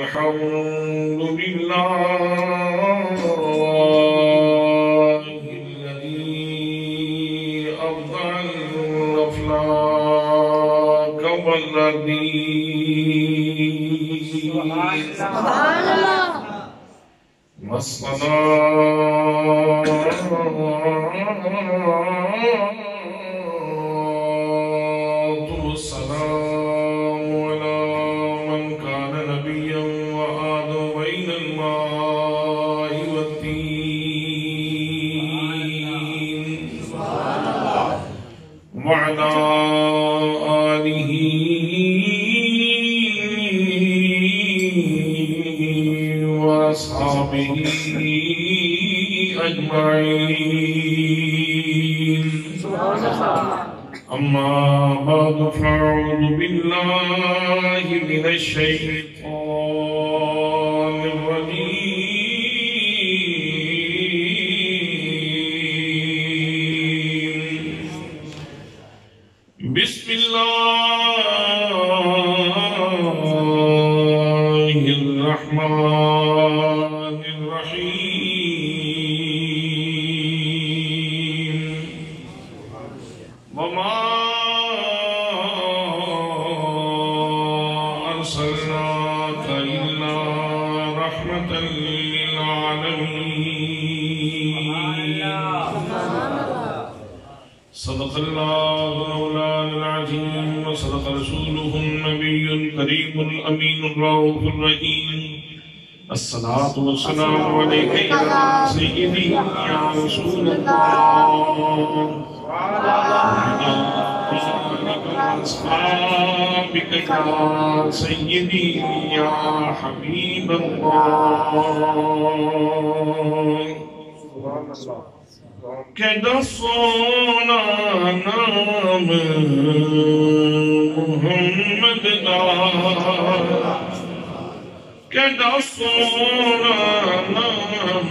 الحمد لله الذي أبدع الأفلاك والذي والسلام على من كان نبيا وآدم بين الماء والطين وعلى آله وأصحابه أجمعين. أما بعد فأعوذ بالله من الشيطان الرجيم. بسم الله الرحمن الرحيم. وما أرسلناك إلا رحمة للعالمين. صدق الله مولانا العظيم وصدق رسوله النبي الكريم الأمين الرؤوف الرحيم. الصلاة والسلام عليك يا سيدي يا رسول الله أصحابك يا سيدي يا حبيب الله. کیڑا سونا نام محمد دا، کیڑا سونا نام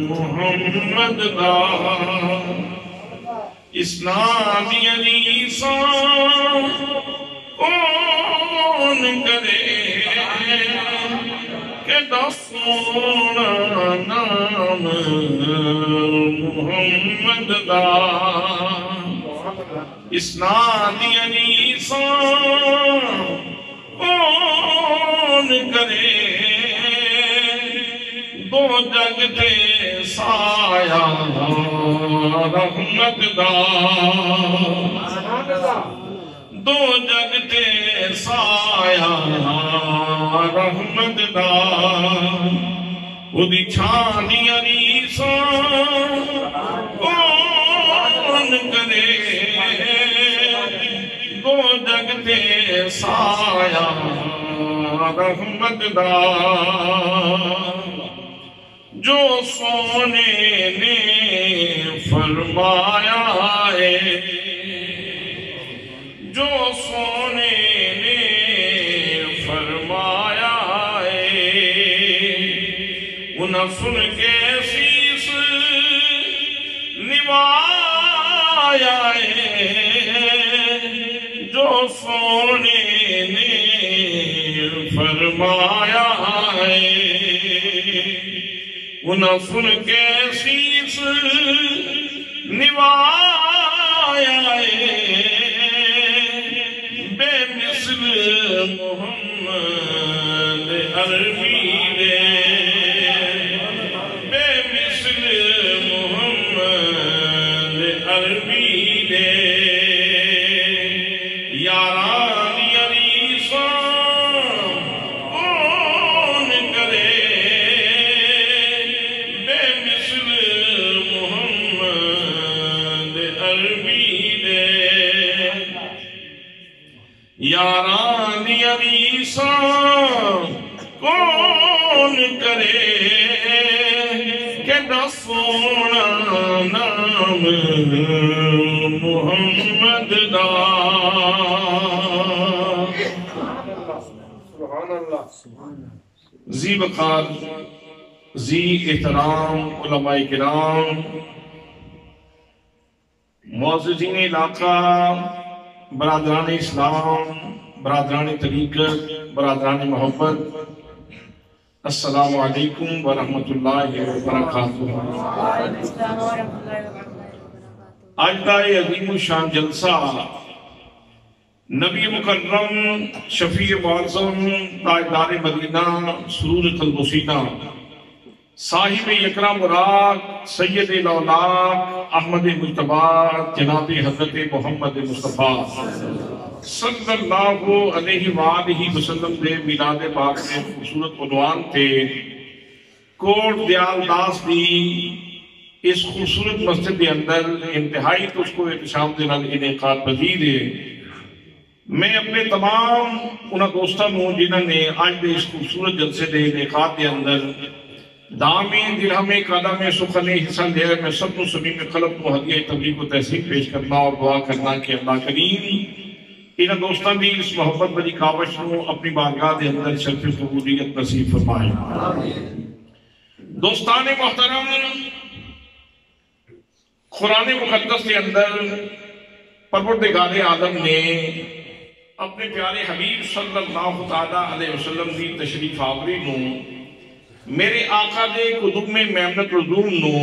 محمد دا، اسلام علیسان کون کرے، کیڑا سونا نام محمد دا، اسلام علیسان کون کرے، دو جگ تے سایہ رحمت دا، دو جگ تے سایہ رحمت دا، اُدھی چھانی علیسان کون کرے، دو جگ تے سایہ رحمت دا، جو سونے نے فرمایا ہے، جو سونے نے فرمایا ہے، انہیں سن کے سیس نوایا ہے، جو سونے نے فرمایا ہے، انہیں سن کے سیس نوایا ہے، بے مثل محمد عربی دے، بے مثل محمد عربی دے، یاران علیسان کون کرے، بے مثل محمد عربی دے، یاران علیسان کون کرے، کیڑا سونا نام محمد دا۔ ذی وقار، ذی احترام علماء کرام، معززین علاقہ، برادران اسلام، برادران طریقت، برادران محبت، السلام علیکم ورحمۃ اللہ وبرکاتہ۔ آج کا یہ عظیم الشان جلسہ نبی مکرم شفیع معظم تاجدار مدینہ سرور قلب و سینہ صاحب یکرا مراد سید الاولاق احمد مجتبی جناب حضرت محمد مصطفیٰ صلی اللہ علیہ وآلہ وسلم دے میلاد پاک میں خوبصورت عنوان تے کوٹ دیال داس دی اس خوبصورت مسجد کے اندر انتہائی تو اس کو احتشام دے نال انعقاد پذیر ہے۔ میں اپنے تمام انہاں دوستاں نوں جنہاں نے آج دے اس خوبصورت جلسے دے انعقاد کے اندر دامی درہم قدم سخن حصہ لیا، میں سب کو صمیم قلب کو ہدیہ تبلیغ و تحسین پیش کرنا اور دعا کرنا کہ اللہ کریم انہاں دوستان دی اس محبت بری کاوش نو اپنی بارگاہ دے اندر شرف قبولیت نصیب فرمائے۔ دوستان محترم، قرآن مقدس کے اندر پروردگار عالم نے اپنے پیارے حبیب صلی اللہ علیہ وسلم دی تشریف آوری نو میرے آقا دے قدوم محمد رضوم نو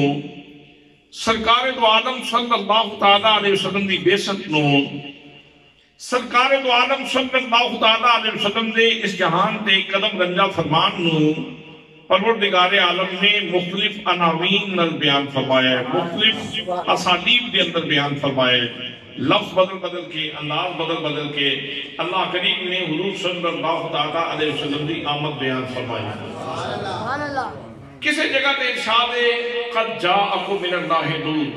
سرکار دو عالم صلی اللہ علیہ وسلم دی بیست نو سرکار دو عالم صلی اللہ علیہ وسلم دے اس جہان تے قدم رنجا فرمان نو پروردگار عالم نے مختلف عناوین نال بیان فرمایا ہے، مختلف اسالیب دے اندر بیان فرمایا ہے، لفظ بدل بدل کے، انداز بدل بدل کے اللہ کریم نے حضور صلی اللہ علیہ وسلم دی آمد بیان فرمائی۔ کسی جگہ تے ارشاد قد جاءکم من اللہ نور،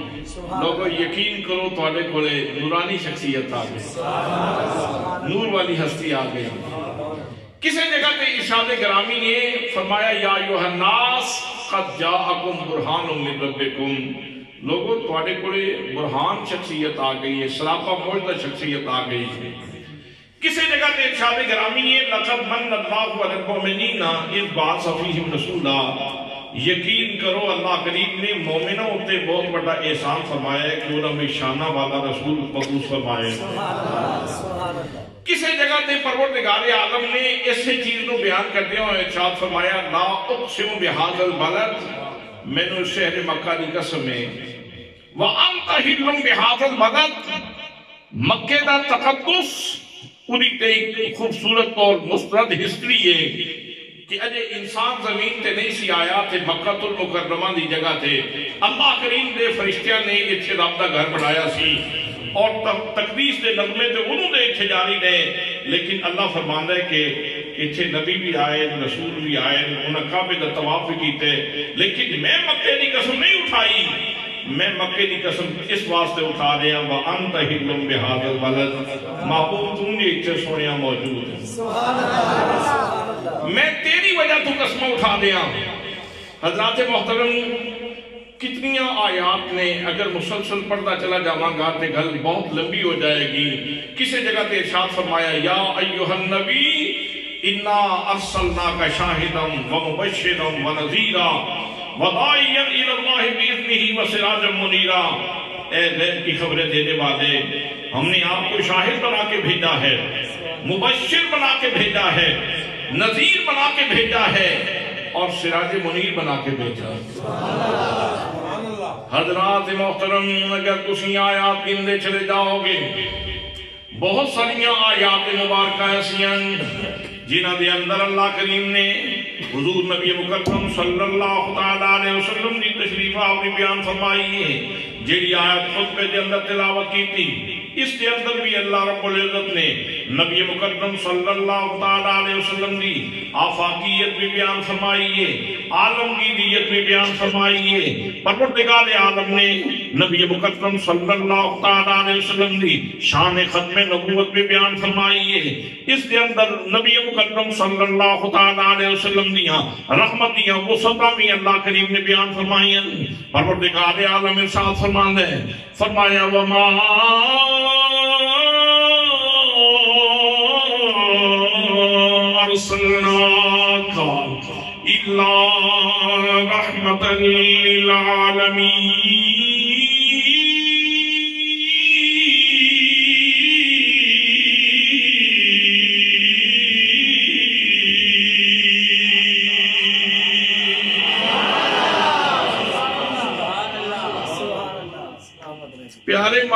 لوگو یقین کرو تواڈے کولے نورانی شخصیت آ گئی، نور والی ہستی آ گئی۔ کسی جگہ تے ارشاد گرامی نے فرمایا یا ایھا الناس قد جاءکم برہان من ربکم، لوگوں تواڈے کولے برہان شخصیت آ گئی ہے، سراپا موجودہ شخصیت آ گئی ہے۔ کسی جگہ تے ارشاد گرامی ہے لقد من اللہ علی المؤمنین اذ بعث فیہم رسولا، یقین کرو اللہ کریم نے مومنوں اتے بہت بڑا احسان فرمایا ہے کہ انہوں میں شانہ والا رسول مبعوث فرمائے۔ کسی جگہ تے پروردگار عالم نے ایسے چیز کو بیان کرتے ہوئے ارشاد فرمایا لا اقسم بہذا البلد، میں نے شہر مکہ کی قسم ہے، وَأَنْتَ حِلٌّ بِهَذَا الْبَلَدِ، مکہ دا تقدس انہی تے ایک خوبصورت اور مسترد ہسٹری ہے کہ اجے انسان زمین تے نہیں سی آیا تے مکہ المکرمہ دی جگہ تے اللہ کریم دے فرشتیاں نے اتھے رب دا گھر بنایا سی اور تقدیس دے نظمے تے انہوں دے اتھے جاری نے، لیکن اللہ فرماندہ ہے کہ اتھے نبی بھی آئے، رسول بھی آئے، انہاں کعبے دا طواف بھی کیتے، لیکن میں مکے دی قسم نہیں اٹھائی، میں مکے دی قسم اس واسطے اٹھا رہا ہوں وَأَنْتَ حِلٌّ بِهَذَا الْبَلَدِ، محبوب تم نے اتھے سونیا موجود ہے، میں تیری وجہ تو قسم اٹھا دیا۔ حضرات محترم، کتنی آیات نے اگر مسلسل پڑھتا چلا جاواں گا تے گل بہت لمبی ہو جائے گی۔ کسی جگہ تے ارشاد فرمایا یا ایھا النبی انا ارسلناک شاہدا ومبشرا ونذیرا وداعیا الی اللہ باذنہ وسراجا منیرا، اے غیب کی خبریں دینے والے، ہم نے آپ کو شاہد بنا کے بھیجا ہے، مبشر بنا کے بھیجا ہے، نذیر بنا کے بھیجا ہے اور سراج منیر بنا کے بھیجا ہے۔ حضرات محترم، اگر تسی آیات گندے چلے جاؤ گے بہت ساریاں آیات مبارکہ ایسیاں جنہاں دے اندر اللہ کریم نے حضور نبی مکرم صلی اللہ علیہ وسلم کی تشریف آوری بیان فرمائی ہے، جیڑی آیت خطبے دے اندر تلاوت کی تھی اس کے اندر بھی اللہ رب العزت نے نبی مکرم صلی اللہ علیہ وسلم کی آفاقیت بھی بیان فرمائی ہے، عالمگیریت بھی بیان فرمائی ہے۔ پروردگار عالم نے نبی مکرم صلی اللہ علیہ وسلم کی شان ختم نبوت بھی بیان فرمائی ہے، اس کے اندر نبی مکرم صلی اللہ علیہ وسلم دیاں رحمتیاں وسطہ بھی اللہ کریم نے بیان فرمائی ہیں۔ پروردگار عالم ارشاد فرماندہ ہے، فرمایا وما ارسلناک الا رحمتا للعالمین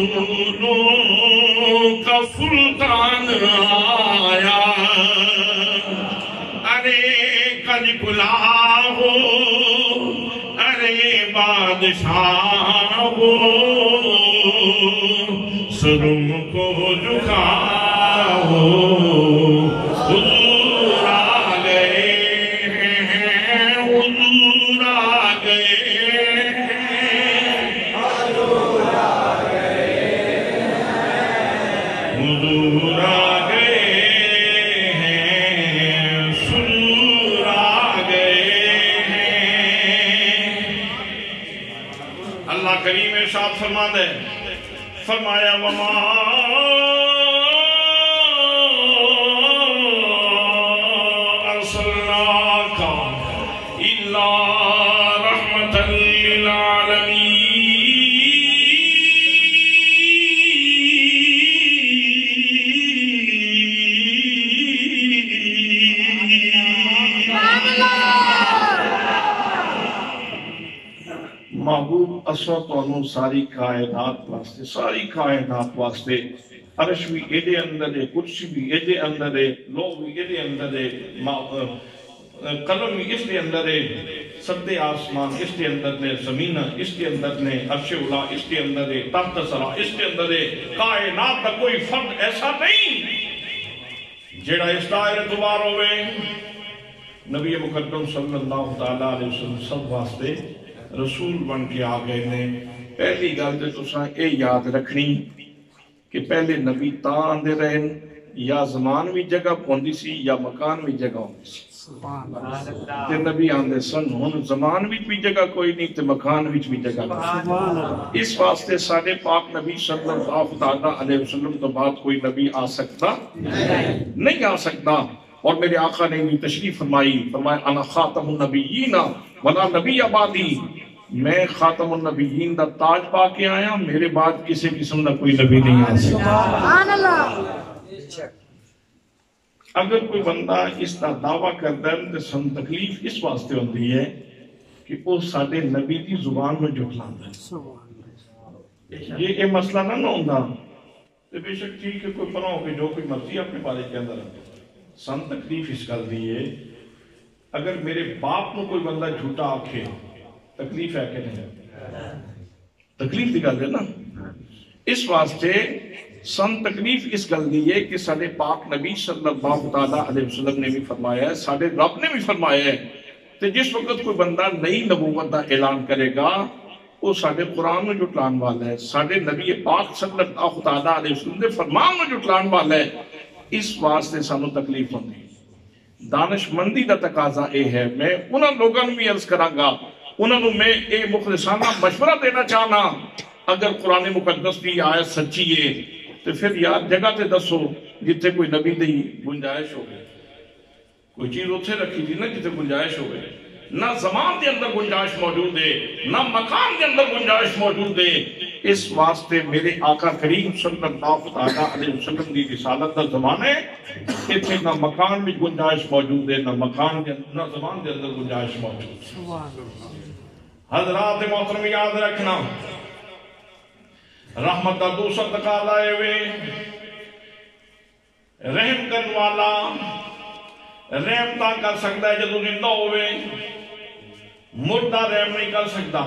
رسولوں کا سلطان آیا، ارے کج کلا ہو، ارے بادشاہ ہو، سرم کو جھکاؤ، حضور آ گئے ہیں، حضور آ گئے ہیں، حضور آ گئے ہیں، حضور آ گئے ہیں، سرور آ گئے ہیں۔ اللہ کریم ارشاد فرماتا ہے، فرمایا وما ارسلناک الا رحمۃ للعالمین۔ محبوب اسو تانوں ساری کائنات واسطے، ساری کائنات واسطے عرش بھی ایدے اندر ہے، کرسی بھی ایدے اندر ہے، لوح بھی ایدے اندر ہے، قلم بھی اس دے اندر ہے، سدے آسمان اس دے اندر نے، زمین اس دے اندر نے، عرش اولا اس دے اندر ہے، تحت سرا اس دے اندر ہے۔ کائنات کا کوئی فرد ایسا نہیں جیڑا اس دائرے دوبار ہوئے۔ نبی مقدم صلی اللہ علیہ وسلم سب واسطے رسول بن کے آ گئے نے۔ پہلی گل تے تساں اے یاد رکھنی کہ پہلے نبی تاں آندے رہن، یا زمان بھی جگہ ہوندی سی یا مکان بھی جگہ ہوندی سی۔ تے نبی آندے سن، ہن زمان بھی جگہ کوئی نہیں تے مکان بھی جگہ نہیں۔ اس واسطے سارے پاک نبی صلی اللہ علیہ وسلم تو بعد کوئی نبی آ سکتا نہیں آ سکتا۔ اور میرے آقا نے بھی تشریف فرمائی، فرمایا انا خاتم النبیین ولا نبی بعدی، میں خاتم النبیین دا تاج پا کے آیا، میرے بعد کسی قسم دا کوئی نبی نہیں آ سکتا۔ اگر کوئی بندہ اس دا دعویٰ کرتا ہے تو سن تکلیف اس واسطے ہوتی ہے کہ وہ سارے نبی دی زبان میں جھٹلاتا ہے۔ یہ مسئلہ نہ ہوتا تو بے شک ٹھیک ہے، کوئی پناہ ہو کہ جو کوئی مرضی اپنے بارے کے اندر رکھتا۔ سن تکلیف اس گل دی ہے، اگر میرے باپ کو کوئی بندہ جھوٹا آکھے تکلیف ہے کہ نہیں؟ تکلیف دی گل ہے نا۔ اس واسطے سن تکلیف اس گل دی ہے کہ سارے پاک نبی صلی اللہ علیہ وسلم نے بھی فرمایا ہے، سارے رب نے بھی فرمایا ہے کہ جس وقت کوئی بندہ نئی نبوت کا اعلان کرے گا وہ سارے قرآن میں جھٹلان والا ہے، سارے نبی پاک صلی اللہ علیہ وسلم نے فرمان میں جھٹلان والا ہے۔ اس واسطے سانو تکلیف ہوندی۔ دانش مندی دا تقاضا اے ہے، میں انہاں لوگاں بھی عرض کراں گا، انہوں میں اے مخلصانہ مشورہ دینا چاہنا، اگر قرآن مقدس کی آیت سچی ہے تو پھر یار جگہ تے دسو جتے کوئی نبی دی گنجائش ہو گئے، کوئی چیز اتھے رکھی تھی نا جتے گنجائش ہو گئے۔ نہ زمان دے اندر گنجائش موجود ہے، نہ مکان دے اندر گنجائش موجود ہے۔ اس واسطے میرے آقا کریم صلی اللہ علیہ وسلم دی رسالت دا زمان ہے، اتنے نہ مکان میں گنجائش موجود ہے، نہ زمان دے اندر گنجائش موجود ہے۔ حضرات محترم یاد رکھنا، رحمت دا دوسرا تقاضا ہے وے رحم کرنے والا رحم تا کر سکتا ہے جدو زندہ ہوئے، مردہ رحم نہیں کر سکتا۔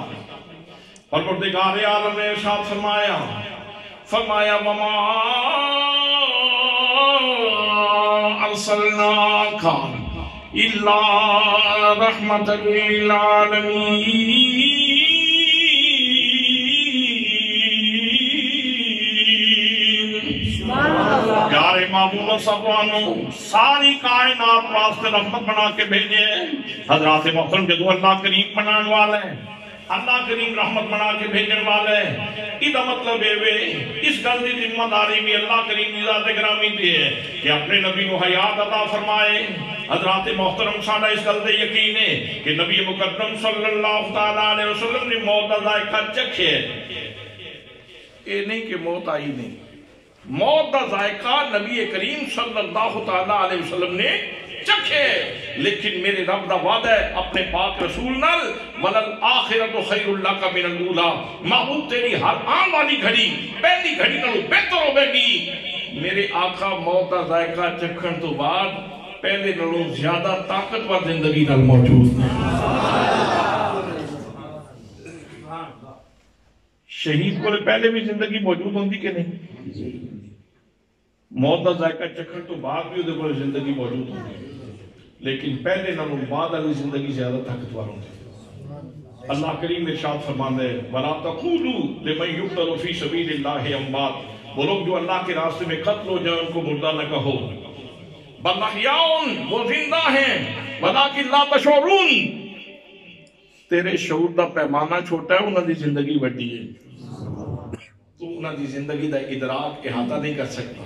پروردگار عالم نے ارشاد فرمایا وما ارسلناک الا رحمۃ للعالمین۔ پیارے معمول صاحبانوں، ساری کائنات واسطے رحمت بنا کے بھیجے۔ حضرات محترم، جدو اللہ کریم بنان والا ہے، اللہ کریم رحمت بنا کے بھیجن والا ہے، یہ مطلب ہے اس گل کی ذمہ داری بھی اللہ کریم کی ذات گرامی دی ہے کہ اپنے نبی کو حیات عطا فرمائے۔ حضرات محترم، ساڈا اس گل تے یقین ہے کہ نبی مقدم صلی اللہ علیہ وسلم نے موت کا ذائقہ چکھے۔ یہ نہیں کہ موت آئی نہیں، موت کا ذائقہ نبی کریم صلی اللہ علیہ وسلم نے چکھے۔ لیکن میرے رب دا وعدہ ہے اپنے پاک رسول نال وَلَلْآخِرَةُ خَيْرٌ لَكَ مِنَ الْأُولَىٰ، محبوب تیری ہر آن والی گھڑی پہلی گھڑی نالوں بہتر ہوے گی۔ میرے آقا موت دا ذائقہ چکھن تو بعد پہلے نالوں زیادہ طاقتور زندگی نال موجود ہیں۔ شہید کو پہلے بھی زندگی موجود ہوندی کہ نہیں؟ موت دا ذائقہ چکھن تو بعد بھی وہ زندگی موجود ہوندی، لیکن پہلے نالوں بعد والی زندگی زیادہ طاقتور ہوندی۔ اللہ کریم ارشاد فرماتا ہے وَلَا تَقُولُوا لِمَن يُقْتَلُ فِي سَبِيلِ اللَّهِ أَمْوَاتٌ، وہ لوگ جو اللہ کے راستے میں قتل ہو جائیں ان کو مردہ نہ کہو، بل احیاء، وہ زندہ ہیں، وَلَٰكِن لَا تَشْعُرُونَ، تیرے شعور دا پیمانہ چھوٹا ہے، انہاں دی زندگی بڑی ہے، تو انہاں دی زندگی دا ادراک احاطہ نہیں کر سکتا۔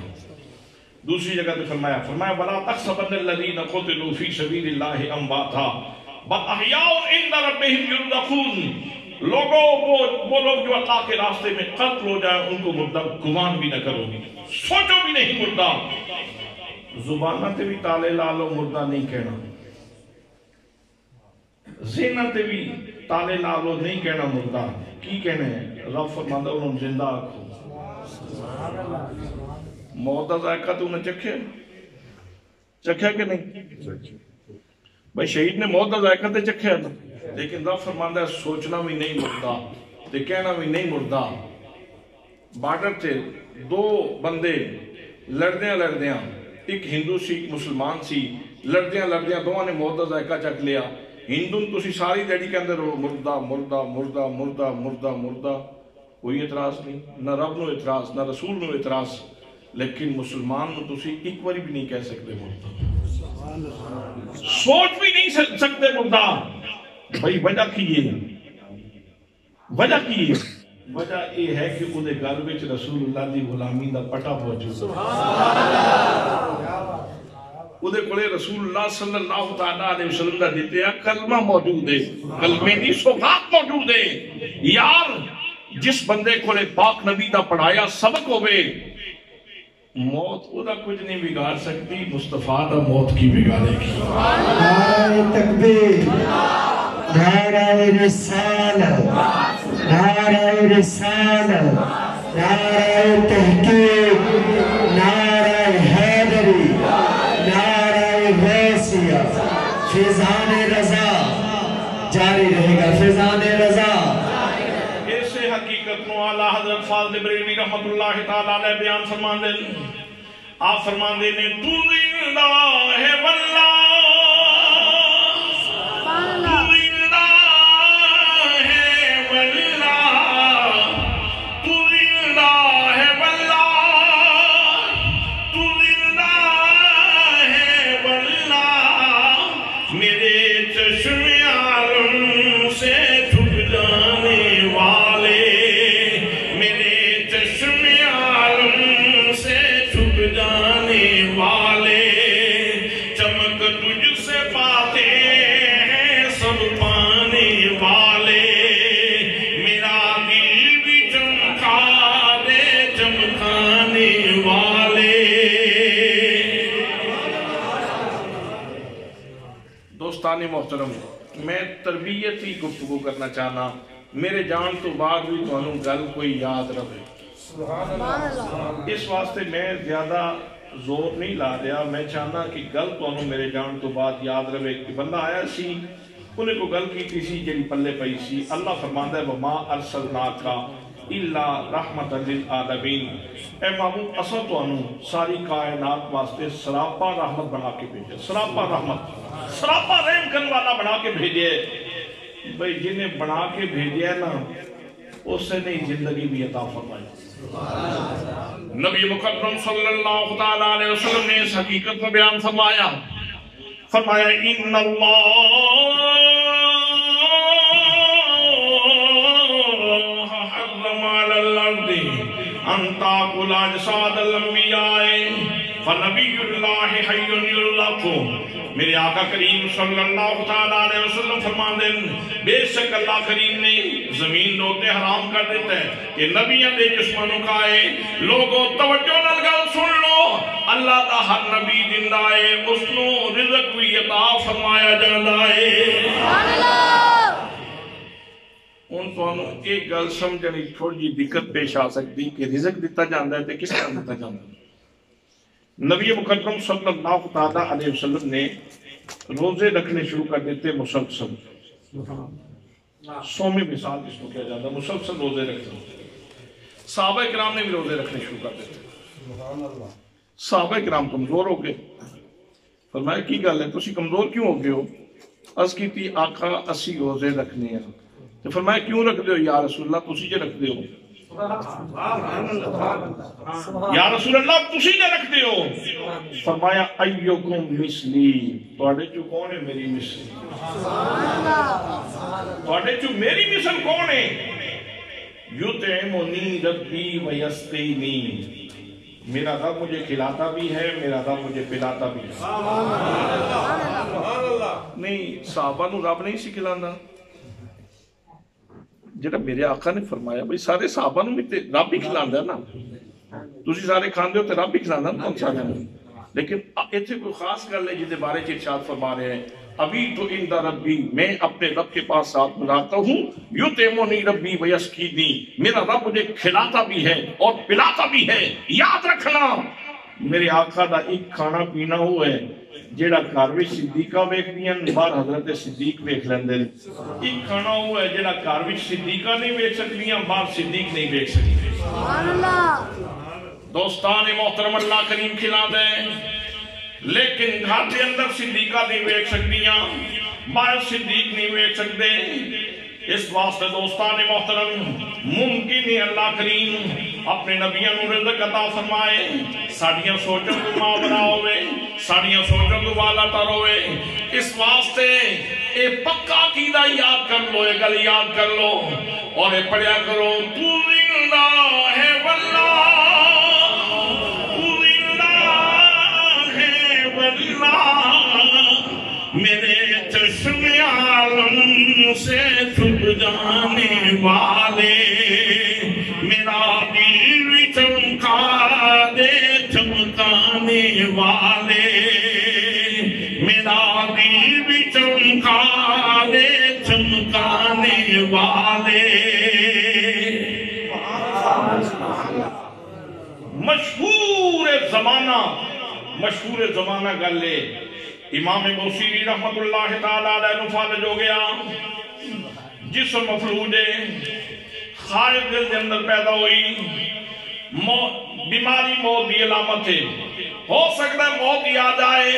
دوسری جگہ پہ فرمایا وَلَا تَحْسَبَنَّ الَّذِينَ قُتِلُوا فِي سَبِيلِ اللَّهِ أَمْوَاتًا بَلْ أَحْيَاءٌ عِندَ رَبِّهِمْ يُرْزَقُونَ، لوگوں وہ لوگ جو اللہ کے راستے میں قتل ہو جائے ان کو مردہ گمان بھی نہ کرو گی، سوچو بھی نہیں مردہ، زبانہ تے بھی تالے لالو مردہ نہیں کہنا، ذہنہ تے بھی تالے لالو نہیں کہنا مردہ، کی کہنا ہے؟ رب فرماتا ہے انہوں زندہ آکھو۔ موت دا ذائقہ تو انہیں چکھیا کہ نہیں؟ بھائی شہید نے موت دا ذائقہ تے چکھیا نا، لیکن رب فرماتا ہے سوچنا بھی نہیں مردہ تے کہنا بھی نہیں مردہ۔ بارڈر تے دو بندے لڑدیاں ایک ہندو سی ایک مسلمان سی، لڑدیاں دونوں نے موت دا ذائقہ چک لیا۔ ہندو تسی ساری دیڑی کے اندر مردہ مردہ مردہ مردہ مردہ مردہ، کوئی اعتراض نہیں، نہ رب نو اعتراض نہ رسول نو اعتراض، لیکن مسلمان نو تسی ایک باری بھی نہیں کہہ سکتے مردہ، سوچ بھی نہیں سکتے مردہ۔ بھائی وجہ کی ہے؟ وجہ یہ ہے کہ وہ گل وچ رسول اللہ دی غلامی دا پٹا موجود ہے، وہ کولے رسول اللہ صلی اللہ تعالیٰ علیہ وسلم دا دیتے ہیں کلمہ موجود ہے، کلمے دی سوغات موجود ہے۔ یار جس بندے کولے پاک نبی دا پڑھایا سبق ہوئے، موت او دا کچھ نہیں بگاڑ سکتی، مصطفیٰ دا موت کی بگاڑے گی۔ نعرہ تکبیر، نعرہ رسالت، نعرہ رسالت، نعرہ تحقیق، نعرہ حیدری، نعرہ غوثیہ، فیضان رضا جاری رہے گا، فیضان رضا۔ ایسے حقیقت نو اعلیٰ حضرت فاضل بریلوی رحمت اللہ تعالیٰ علیہ بیان فرمان دے، آپ فرمان دے نے تو زندہ ہے واللہ، تو زندہ ہے واللہ، تو زندہ ہے واللہ، تو زندہ ہے واللہ، میرے چشم عالم سے چھپ جانے والے، میرے چشم عالم سے چھپ جانے والے، چمک تجھ سے پاتے ہیں سب پانے والے، میرا دل بھی چمکا دے چمکانے والے۔ دوستان محترم، میں تربیتی گفتگو کرنا چاہنا، میرے جان تو بعد بھی تو گل کوئی یاد رہے، اس واسطے میں زیادہ زور نہیں لا دیا، میں چاہنا کہ گل تو میرے جان تو بعد یاد رہے۔ کہ بندہ آیا سی انہیں کو گل کی سی جڑی پلے پئی سی، اللہ فرماندا ہے وما ارسلناک الا رحمت للعالمین، اے محبوب اساں تانوں ساری کائنات واسطے سراپا رحمت بنا کے بھیجے، سراپا رحمت، سراپا رحم کرنے والا بنا کے بھیجے۔ بھئی جنہیں بنا کے بھیجے نا اس سے نہیں زندگی بھی عطا فرمائی۔ نبی مکرم صلی اللہ تعالیٰ علیہ وسلم نے اس حقیقت میں بیان فرمایا ان اللہ حرم علی الارض ان تاکل اجساد الانبیاء فنبی اللہ حی یرزق۔ میرے آقا کریم صلی اللہ تعالیٰ علیہ وسلم فرمان دیں بے شک اللہ کریم نے زمین نوتے حرام کر دیتا ہے کہ نبیوں دے جسمانوں کا ہے۔ لوگوں توجہ نال گل سن لو، اللہ دا ہر نبی زندہ ہے، اس نو رزق بھی عطا فرمایا جاتا ہے۔ ان تو ایک گل سمجھنی تھوڑی جی دقت پیش آ سکتی کہ رزق دیتا جاتا ہے تو کس طرح دیتا جاتا ہے۔ نبی مکرم صلی اللہ تعالیٰ علیہ وسلم نے روزے رکھنے شروع کر دیتے مسلسل، سومی مثال جس کو کیا جاتا ہے، مسلسل روزے رکھتے۔ صحابہ کرام نے بھی روزے رکھنے شروع کر دیتے۔ صحابہ کرام کمزور ہو گئے، فرمایا کی گل ہے تسی کمزور کیوں ہو گئے ہو؟ عرض کی تھی آقا اسی روزے رکھنے ہیں۔ تو فرمایا کیوں رکھ دے ہو یا رسول اللہ تسی جے رکھ دے ہو؟ یا رسول اللہ تسی جے رکھ دے ہو؟ فرمایا ایوکم مثلی، توڑے جو کون ہے میری مثل؟ توڑے جو میری مثل کون ہے؟ یطعمنی ربی ویسقینی، میرا رب مجھے کھلاتا بھی ہے، میرا رب مجھے پلاتا بھی ہے۔ نہیں صحابہ نو رب نہیں سی کھلانا، جڑا میرے آقا نے فرمایا بھئی سارے صحابہ نو بھی رب ہی کھلاندا ہے نا، تسی سارے کھاندے ہو تے رب ہی کھلاندا نا کون سارے نو۔ لیکن ایتھے کوئی خاص گل ہے جس دے بارے چ ارشاد فرما رہے ہیں، ابھی تو عند ربی، میں اپنے رب کے پاس ساتھ ملاتا ہوں، یطعمنی ربی ویسقینی، میرا رب مجھے کھلاتا بھی ہے اور پلاتا بھی ہے۔ یاد رکھنا میرے آقا دا ایک کھانا پینا ہو ہے جیڑا گھر وچ صدیقہ ویکھدیاں باہر حضرت صدیق ویکھ لیندے، ایک کھانا ہو ہے جیڑا گھر وچ صدیقہ نہیں ویکھ سکدیاں باہر صدیق نہیں ویکھ سکدے۔ سبحان اللہ۔ دوستان محترم اللہ کریم کھلا دے، لیکن گھر کے اندر صدیقہ نہیں ویکھ سکدیاں باہر صدیق نہیں ویکھ سکدے۔ اس واسطے دوستان محترم ممکن ہے اللہ کریم اپنے نبیوں نو رزق عطا فرمائے، ساڈیاں سوچوں کو ماورا ہوئے، ساڈیاں سوچوں کو والا تر ہوئے۔ اس واسطے اے پکا عقیدہ یاد کر لو، یہ گل یاد کر لو اور اے پڑھیا کرو، تو زندہ ہے واللہ، تو زندہ ہے واللہ، میرے چشم عالم سے چھپ جانے والے، میرا دل بھی چمکا دے چمکانے والے، میرا دل بھی چمکا دے چمکانے والے۔ مشہور زمانہ گل ہے، امام بوصیری رحمت اللہ تعالیٰ علیہ نفالج ہو گیا، جسم مفلوج ہے، خائف دل کے اندر پیدا ہوئی، بیماری موت دی علامت ہے، ہو سکتا ہے موت ہی آ جائے،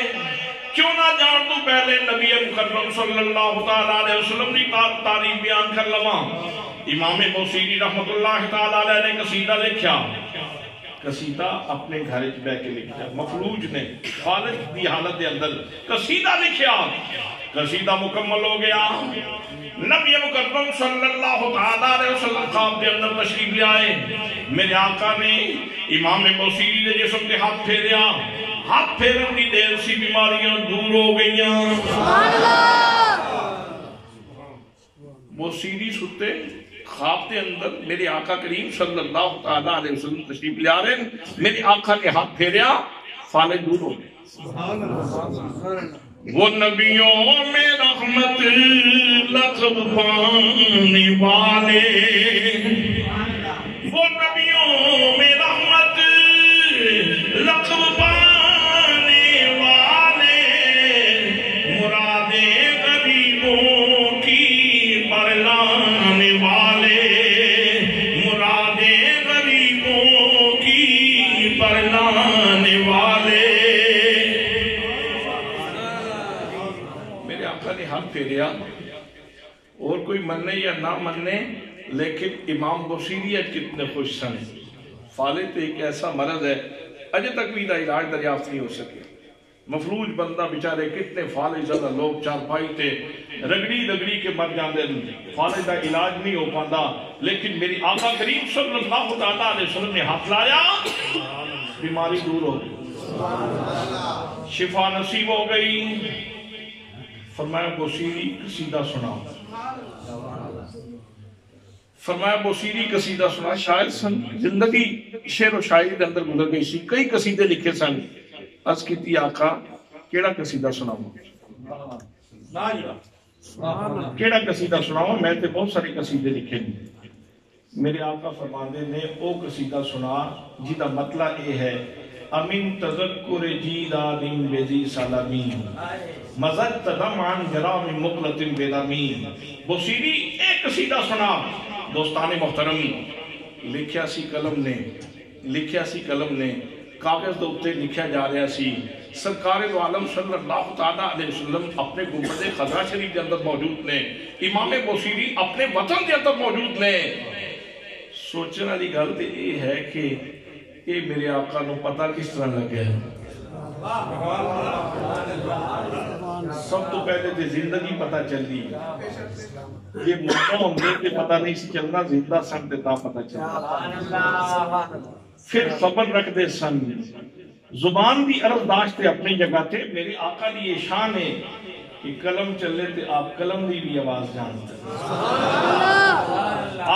کیوں نہ جان تو پہلے نبی مکرم صلی اللہ تعالیٰ علیہ وسلم کی تعریف بیان کر لواں۔ امام بوصیری رحمت اللہ تعالیٰ علیہ نے قصیدہ لکھیا، قصیدہ اپنے گھر وچ بیٹھ کے لکھیا، مفلوج نے فالج دی حالت دے اندر قصیدہ لکھیا، قصیدہ مکمل ہو گیا، نبی مکرم صلی اللہ تعالیٰ علیہ وسلم خواب دے اندر تشریف لے آئے، میرے آقا نے امام بوصیری دے جسم تے ہاتھ پھیریا، ہاتھ پھیرن دی دیر سی بیماریاں دور ہو گئیاں۔ بوصیری ستے خواب دے اندر میرے آقا کریم صلی اللہ تعالیٰ علیہ وسلم تشریف لے آ رہے ہیں، میرے آقا نے ہاتھ پھیریا، فالج دور ہو گئے۔ وہ نبیوں میں رحمت لقب پانے والے، وہ نبیوں میں رحمت لقب پانے والے، مرادیں غریبوں کی پرلانے والے، مرادیں غریبوں کی پرلانے والے۔ ہاتھ پھیریا، اور کوئی مننے یا نہ مننے، لیکن امام بوصیری کتنے خوش سن۔ فالج ایک ایسا مرض ہے اجے تک بھی علاج دریافت نہیں ہو سکے، مفلوج بندہ بیچارے کتنے فالج زیادہ لوگ چارپائی تے رگڑی رگڑی کے مر جاندے، فالج کا علاج نہیں ہو پاتا، لیکن میری آقا کریم صلی اللہ تعالیٰ علیہ وسلم نے ہاتھ لایا، بیماری دور ہو گئی، شفا نصیب ہو گئی۔ فرمایا بوصیری قصیدہ سنا، فرمایا بوصیری قصیدہ سنا، شاعر سن، زندگی شعر و شاعری دے اندر گزر گئی سی، کئی قصیدے لکھے سن۔ عرض کیتی آقا کیڑا قصیدہ سناؤں؟ کیڑا قصیدہ سناؤں؟ میں تے بہت سارے قصیدے لکھے ہیں. میرے آقا فرماندے نے او قصیدہ سنا جیدہ مطلب یہ ہے امین تذکر جیدان بیزی سالمین مزد تدم عن جرام مقلت بیدامین. بوسیری ایک قصیدہ سنا دوستان محترم لکھیا سی قلم نے کاغذ دوتے لکھیا جا رہا سی سرکار دو عالم صلی اللہ تعالیٰ علیہ وسلم اپنے گنبد خضرا شریف کے اندر موجود نے. امام بوسیری اپنے وطن کے اندر موجود نے. سوچنے والی گل تو یہ ہے کہ یہ میرے آقا نو پتہ کس طرح لگا ہے. سب تو پہلے تو زندگی پتہ چلی یہ مردہ ہونے کے پتہ نہیں سی چلنا زندہ سن دیتا پتہ چلنا. پھر خبر رکھ دے سن زبان بھی عرض داشتے اپنی جگہ تھے. میرے آقا دی یہ شان ہے کہ قلم چلے تھے آپ قلم دی بھی آواز جانتے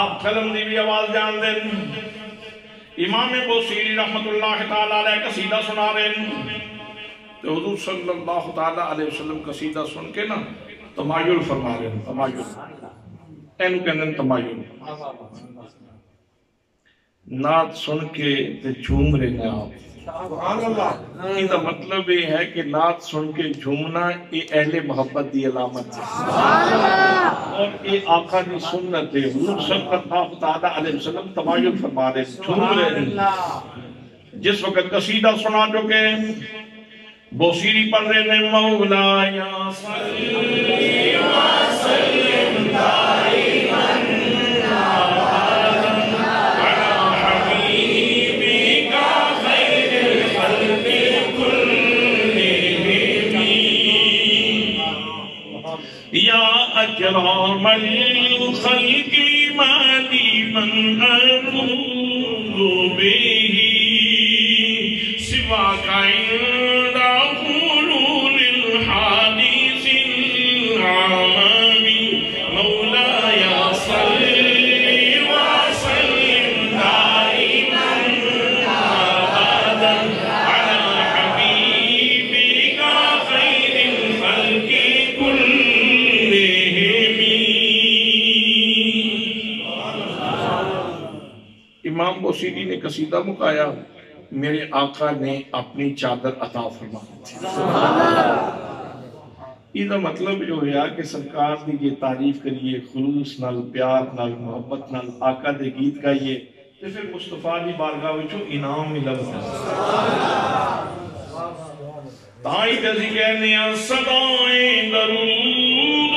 آپ قلم دی بھی آواز جان دیں. امام بوسیری رحمت اللہ تعالیٰ علیہ قصیدہ سنا رہے ہیں تو حضور صلی اللہ تعالیٰ علیہ وسلم قصیدہ سن کے نا تمایل فرما رہے ہیں. تمایل اینو کہنے تمایل نعت سن کے تے جھوم رہے ہیں آپ. یہ دا مطلب یہ ہے کہ نعت سن کے جھومنا یہ اہل محبت دی علامت ہے اور یہ آقا دی سنت ہے. حضور صلی اللہ تعالیٰ علیہ وسلم تمایل فرما رہے ہیں جھوم رہے ہیں. جس وقت قصیدہ سنا چکے بوسیری پڑھ رہے ہیں مولا یا صلی وسلم دائماً اکرام الخلق مالی من اقول به سواک عند حلول الحادث العمامي مولاي صل وسلم دائما ابدا على حبيبك خير الخلق امام بوسیری نے قصیدہ مکایا. میرے آقا نے اپنی چادر عطا فرما دی. یہ مطلب جو ہے کہ سرکار دی یہ تعریف کریے خلوص نال پیار نال محبت نال آقا دے گیت گائیے تو پھر مصطفیٰ دی بارگاہ وچوں انعام ملے. تائی جزی کہنے صدائیں درود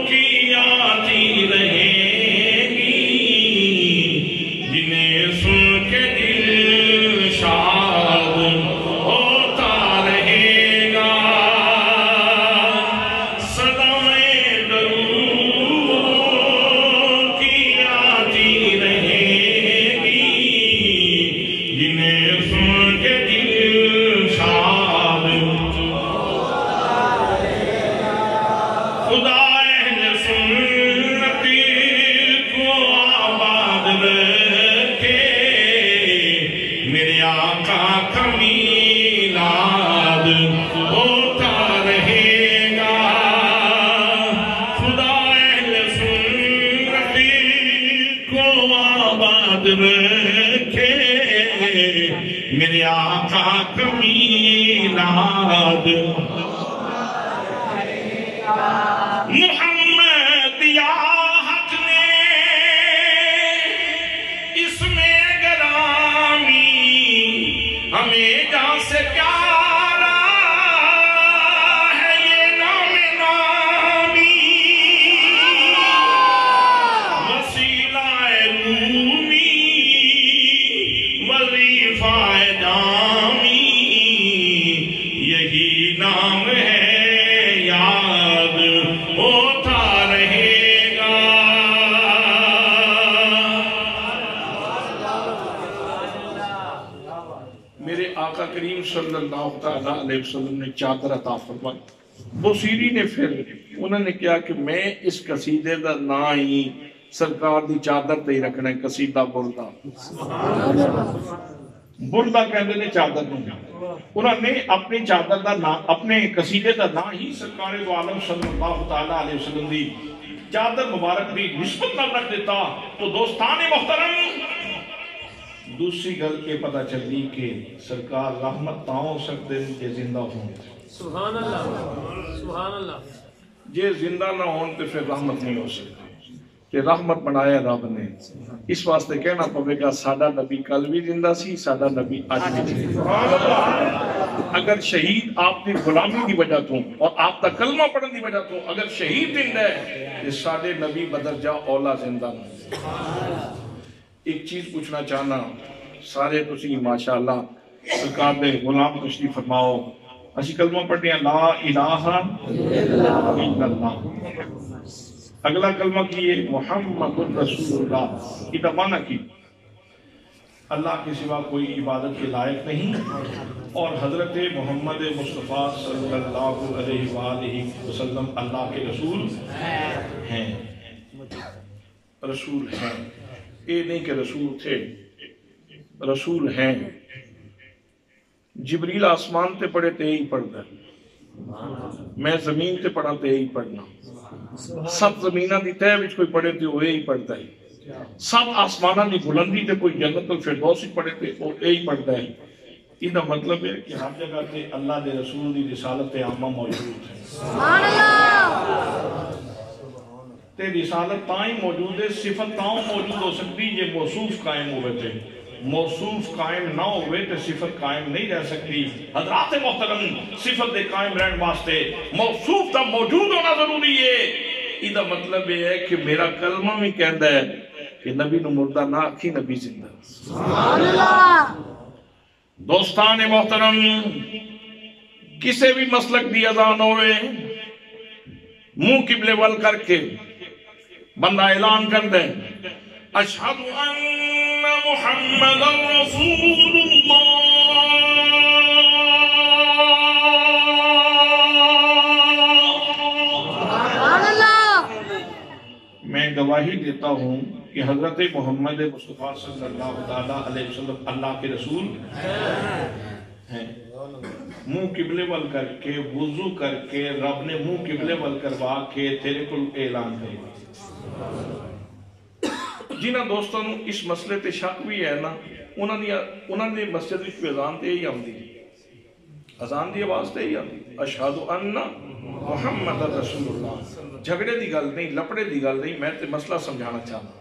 کی آتی رہے میرے آقا کمیلاد محمد یا حق نے اس میں گرامی ہمیں جان سے پیارا ہے یہ نام نامی وسیلہ رومی وظیفہ جامی یہی نام ہے یاد ہوتا رہے گا. میرے آقا کریم صلی اللہ علیہ وسلم نے چادر عطا فرمائی. بوسیری نے پھر انہوں نے کہا کہ میں اس قصیدے دا نا ہی سرکار دی چادر تے ہی رکھنا ہے قصیدہ بردہ. بردہ کہندے نے چادر نوں. انہوں نے اپنی چادر دا نام، اپنے قصیدے دا نام ہی سرکار دو عالم صلی اللہ تعالیٰ علیہ وسلم دی چادر مبارک دی نسبت نہ رکھ دیتا تو دوستان محترم دوسری گل کے پتہ چلی کہ سرکار رحمت تاں ہو سکتے جے زندہ ہوں. سبحان اللہ سبحان اللہ. جے زندہ نہ ہون تو پھر رحمت نہیں ہو سکتی کہ رحمت بنایا رب نے. اس واسطے کہنا پڑے گا ساڈا نبی کل بھی زندہ سی، ساڈا نبی آج بھی زندہ. اگر شہید آپ کی غلامی کی وجہ تو اور آپ کا کلمہ پڑھنے کی وجہ تو اگر شہید زندہ ہے تو ساڈے نبی بدرجہ اولا زندہ نہ. ایک چیز پوچھنا چاہنا سارے تسی ماشاءاللہ سرکار دے غلام تشریف فرماؤ. اسی کلمہ پڑھتے ہیں لا الہ الا اللہ. اگلا کلمہ کیے محمد رسول اللہ. یہ معنی کی اللہ کے سوا کوئی عبادت کے لائق نہیں اور حضرت محمد مصطفیٰ صلی اللہ علیہ وآلہ وسلم اللہ کے رسول ہیں. رسول ہیں، یہ نہیں کہ رسول تھے، رسول ہیں. جبریل آسمان تے پڑھے تے ہی پڑھتا ہے، میں زمین تے پڑھا تے ہی پڑھنا. سب زمینہ دی تہ وچ کوئی پڑھے تے وہ ہی پڑھتا ہے، سب آسمانہ دی بلندی تے کوئی جنت الفردوس ہی پڑھے تے وہ ہی پڑھتا ہے. یہ مطلب ہے کہ ہر جگہ تے اللہ دے رسول دی رسالت عامہ موجود ہے. سبحان اللہ. تے رسالت تاں ہی موجود ہے، صفت تاں موجود ہو سکتی یہ موصوف قائم ہوئے تھے. موصوف قائم نہ ہوئے تو صفت قائم نہیں رہ سکتی. حضرات محترم صفت دے قائم رہن واسطے موصوف دا موجود ہونا ضروری ہے. یہ مطلب یہ ہے کہ میرا کلمہ بھی کہندا ہے کہ نبی نو مردہ نہ آکھی، نبی زندہ. سبحان اللہ. دوستان محترم کسے بھی مسلک دی اذان ہوئے منہ قبلے ول کر کے بندہ اعلان کر دے اشہد ان محمد رسول اللہ. میں گواہی دیتا ہوں کہ حضرت محمد مصطفیٰ صلی اللہ علیہ وسلم اللہ کے رسول ہیں. منہ قبلے ول کر کے وضو کر کے رب نے منہ قبلے ول کروا کے تیرے کو اعلان کرے. جنہاں دوستوں اس مسئلے تے شک بھی ہے نا انہوں نے مسجد وچ اذان تے ہی آندی، اذان دی آواز تے ہی آندی اشہد ان محمد رسول اللہ. جھگڑے دی گل نہیں، لپڑے دی گل نہیں. میں تے مسئلہ سمجھانا چاہنا،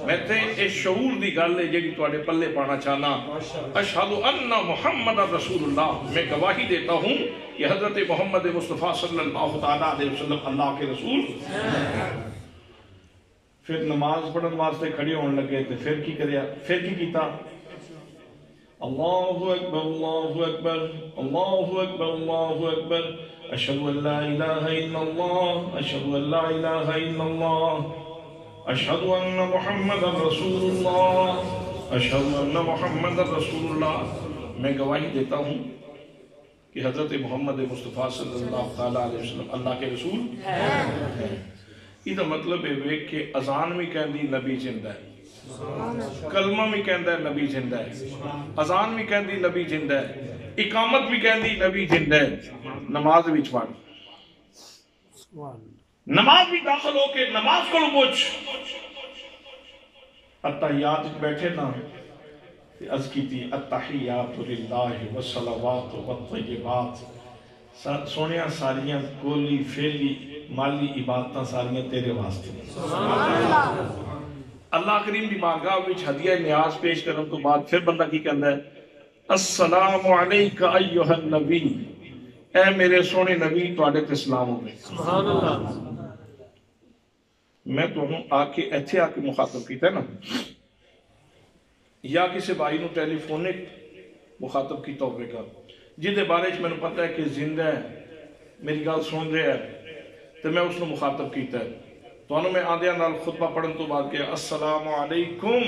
میں تے اس شعور دی گل ہے جڑی تواڈے پلے پانا چاہنا. اشہد ان محمد رسول اللہ، میں گواہی دیتا ہوں کہ حضرت محمد مصطفیٰ صلی اللہ تعالیٰ علیہ وسلم اللہ کے رسول. پھر نماز پڑھن واسطے کھڑے ہونے لگے تو پھر کی کریا، پھر کی کیتا اللہ اکبر اللہ اکبر اللہ اکبر اللہ اکبر اشہد ان لا الہ الا اللہ اشہد ان لا الہ الا اللہ اشہد ان محمد رسول اللہ اشہد ان محمد رسول اللہ. میں گواہی دیتا ہوں کہ حضرت محمد مصطفیٰ صلی اللہ تعالیٰ علیہ وسلم اللہ کے رسول ہیں. یہ مطلب ہے کہ اذان بھی کہندی نبی زندہ ہے، کلمہ بھی کہندا ہے نبی زندہ ہے، اذان بھی کہندی نبی زندہ ہے، اقامت بھی کہندی نبی زندہ ہے. نماز بھی پڑھ، نماز بھی داخل ہو کے نماز کو پوچھ. التحیات بیٹھے نا عرض کی تھی التحیات للہ والصلوات والطیبات. سونیا ساریاں کولی فیلی مالی عبادتاں ساریاں تیرے واسطے. اللہ کریم دی بارگاہ وچ ہدیہ نیاز پیش کرن تو بعد پھر بندہ کی کہندا ہے السلام علیکہ ایھا النبی، اے میرے سونے نبی تواڈے تے سلام ہوے. سبحان اللہ. میں تانوں آ کے ایتھے آ کے مخاطب کیتا ہے نا، یا کسی بھائی نو ٹیلی فونک مخاطب کیتا ہوے گا جہدے بارے میں پتہ ہے کہ زندہ ہے، میری گل سن رہا ہے تو میں اس کو مخاطب کیتا ہے. تو انہوں میں آدھے نال خطبہ پڑھن تو بعد کہ السلام علیکم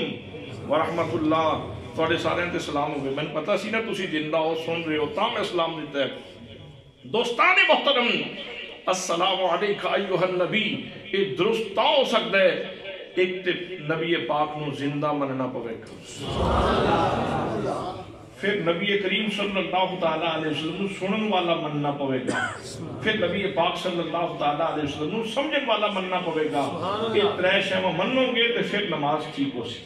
ورحمت اللہ، تھوڑے سارے تے سلام ہوئے. میں نے پتا سی نا تسی زندہ ہو سن رہے ہو تا میں سلام دیتا ہے. دوستان محترم السلام علیکہ ایھا النبی یہ درست تا ہو سکتا ہے ایک تے نبی پاک نو زندہ مننا پوے گا، پھر نبی کریم صلی اللہ تعالیٰ علیہ وسلم سنن والا مننا پوے گا، پھر نبی پاک صلی اللہ تعالیٰ علیہ وسلم سمجھن والا مننا پوے گا. یہ ترے شیواں منو گے تو پھر نماز ٹھیک ہو سی.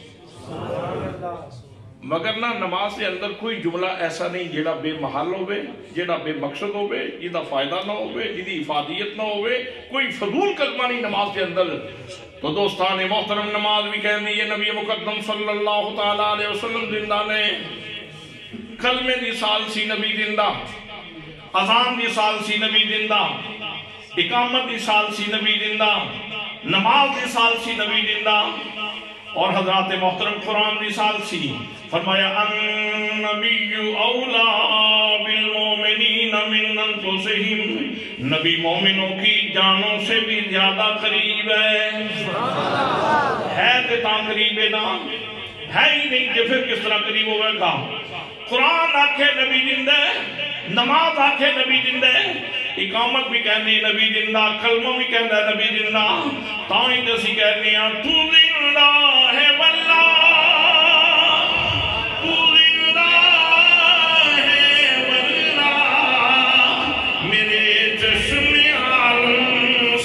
مگر نہ نماز کے اندر کوئی جملہ ایسا نہیں جیڑا بے محل ہوئے، جیڑا بے مقصد ہوئے، جیڑا فائدہ نہ ہوئے، جیڑی افادیت نہ ہوئے، کوئی فضول کلمہ نہیں نماز کے اندر. تو دوستان محترم نماز بھی کہنے یہ نبی مقدم صلی اللہ تعالیٰ علیہ وسلم زندہ نے کلمے دی سال سی نبی زندہ، اذان دی سال سی نبی زندہ، اقامت دی سال سی نبی زندہ، نماز دی سال سی نبی زندہ. اور حضرات محترم قرآن دی سال سی فرمایا النبی اولا بالمومنین من انفسہم، نبی مومنوں کی جانوں سے بھی زیادہ قریب ہے تے قریب ہے نا، ہے ہی نہیں کہ پھر کس طرح قریب ہوئے گا. قرآن آکھے نبی زندہ ہے، نماز آکھے نبی زندہ ہے، اقامت بھی کہنے نبی زندہ، کلمہ بھی کہنے نبی زندہ. تائیں جیسی کہنے ہیں تو زندہ ہے واللہ، تو زندہ ہے واللہ، میرے چشم عالم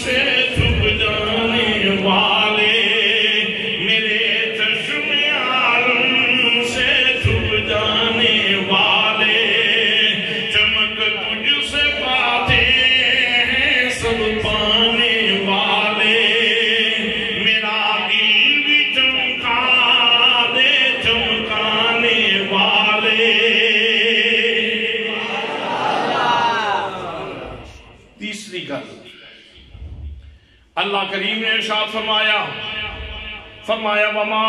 سے چھپ جانے والے، میرے چشم عالم سے چھپ جانے والے، چمک تجھ سے پاتے ہیں سب پانے والے، میرا دل بھی چمکا دے چمکانے والے. تیسری گل اللہ کریم نے ارشاد فرمایا وما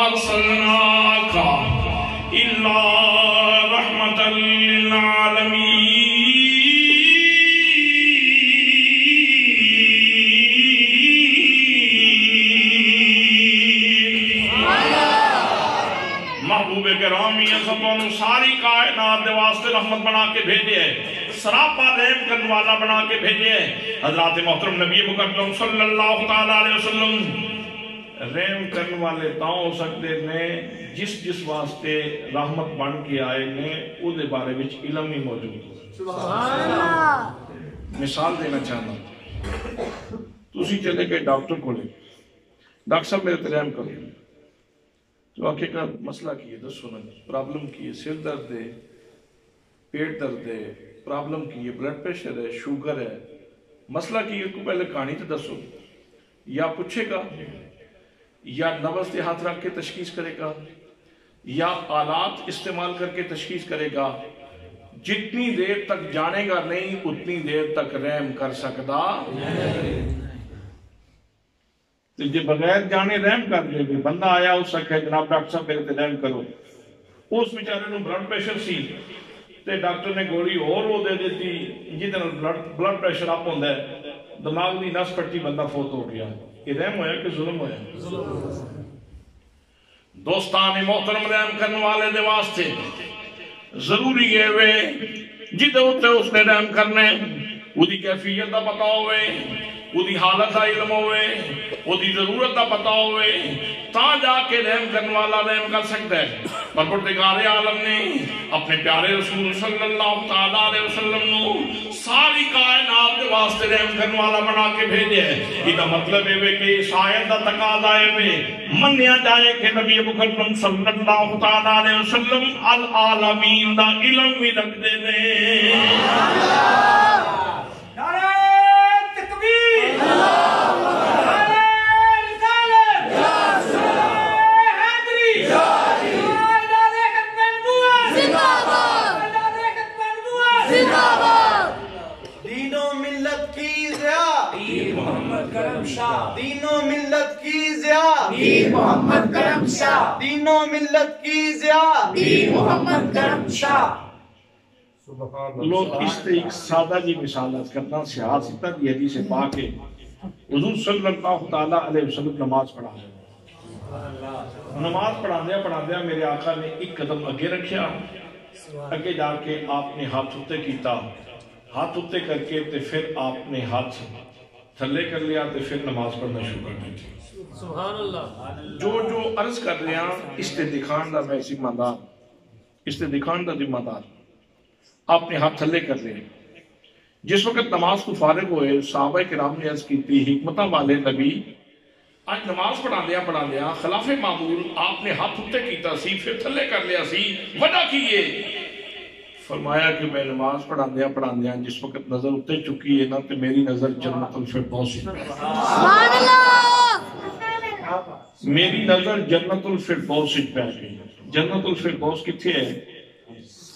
ارسلناک الا رحمۃ للعالمین. محبوب گرامی سبوں ساری کائنات دے واسطے رحمت بنا کے بھیجے ہے، سراپا رحم کرنے والا بنا کے بھیجے ہے. حضرات محترم نبی مقدم صلی اللہ تعالیٰ علیہ وسلم رحم کرنے والے تاں ہو سکتے نے جس واسطے رحمت بن کے آئے نے او دے بارے وچ علم ہی موجود. مثال دینا چاہنا، تسی چلے گئے ڈاکٹر کو لے، ڈاکٹر صاحب میرے تے رحم کرو، تو آنکھیں کا مسئلہ کی ہے دسو نا، پرابلم کی ہے، سر درد ہے، پیٹ درد ہے، پرابلم کی ہے، بلڈ پریشر ہے، شوگر ہے، مسئلہ کی ہے کو پہلے کہانی تو دسو. یا پوچھے گا، یا نبض پہ ہاتھ رکھ کے تشخیص کرے گا، یا آلات استعمال کر کے تشخیص کرے گا. جتنی دیر تک جانے گا نہیں اتنی دیر تک رحم کر سکتا. جی بغیر جانے رحم کر دے گی. بندہ آیا اس سے کہ جناب ڈاکٹر صاحب میرے تے رحم کرو، اس بیچارے نو بلڈ پریشر سی تے ڈاکٹر نے گولی اور وہ دے دیتی جہدے نال بلڈ پریشر اپ ہوندا ہے، دماغ دی نس پٹی، بندہ فوت ہو گیا. یہ رحم ہویا کہ ظلم ہویا؟ دوستان محترم رحم کرنے والے دے واسطے ضروری ہے وے جدے اتنے اس نے رحم کرنے وہ دی کیفیت دا پتا ہوئے، وہ دی حالت دا علم ہوئے، وہ دی ضرورت دا پتا ہوئے، تا جا کے رحم کرنے والا رحم کر سکتا ہے. پروردگار عالم نے اپنے پیارے رسول صلی اللہ تعالیٰ علیہ وسلم نو ساری کائنات کے واسطے رحم کرنے والا بنا کے بھیجے ہے. یہ مطلب ہے کہ شاید دا تقاضا ہے منیا جائے کہ نبی مکرم صلی اللہ تعالیٰ علیہ وسلم العالمین دا علم بھی رکھ دے دے. دینوں ملت کی ضیاء پیر محمد کرم شاہ، دینوں ملت کی ضیاء پیر محمد کرم شاہ، دینوں ملت کی ضیاء پیر محمد کرم شاہ. لوگ اس سے ایک سادہ جی مثال کرنا سیاست دی حدیث سے پا کے حضور صلی اللہ تعالیٰ علیہ وسلم نماز پڑھا دیا. نماز پڑھا دیا میرے آقا نے ایک قدم اگے رکھیا، اگے جا کے آپ نے ہاتھ اتے کیتا، ہاتھ اتے کر کے تے پھر آپ نے ہاتھ تھلے کر لیا تو پھر نماز پڑھنا شروع کر دیتی سبحان اللہ جو عرض کر رہے ہیں اس تے دکھان دا میں ذمہ دار آپ نے ہاتھ تھلے کر لے جس وقت نماز کو فارغ ہوئے صحابہ کرام نے عرض کی تھی حکمتاں والے نبی آج نماز پڑھا لیا خلاف معمول آپ نے ہاتھ اٹھے کیتا سی پھر تھلے کر لیا سی وجہ کیے فرمایا کہ میں نماز پڑھا دیا جس وقت نظر اٹھے چکی ہے نا تو میری نظر جنت الفردوس پہ میری نظر جنت الفردوس پہ گئی جنت الفردوس کتنے ہے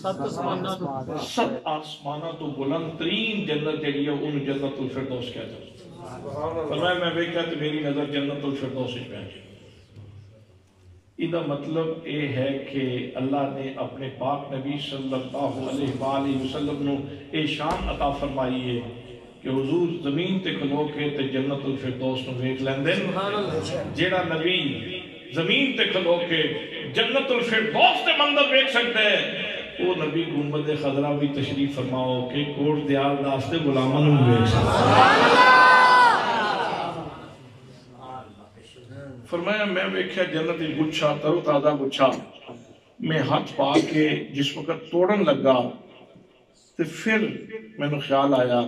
7 آسمانہ تو بلند ترین جنت جڑی ہے ان جنت الفردوس کہتے ہیں فرمایا میں ویکھیا تے میری نظر جنت الفردوس پہ گئی ادھا مطلب یہ ہے کہ اللہ نے اپنے پاک نبی صلی اللہ علیہ وآلہ وسلم نو اے شان عطا فرمائی ہے کہ حضور زمین تے کھلو کے تے جنت الفردوس نو ویکھ لیندے جیڑا نبی زمین تے کھلو کے جنت الفردوس تے منظر ویکھ سکتے ہیں وہ نبی گنبد خضرا بھی تشریف فرماؤ کہ کوٹ دیال داستے غلاماں نو ویکھ سکتے فرمایا میں ویکھیا جنت گچھا ترو تازہ گچھا میں ہاتھ پا کے جس وقت توڑن لگا تو پھر میں نے خیال آیا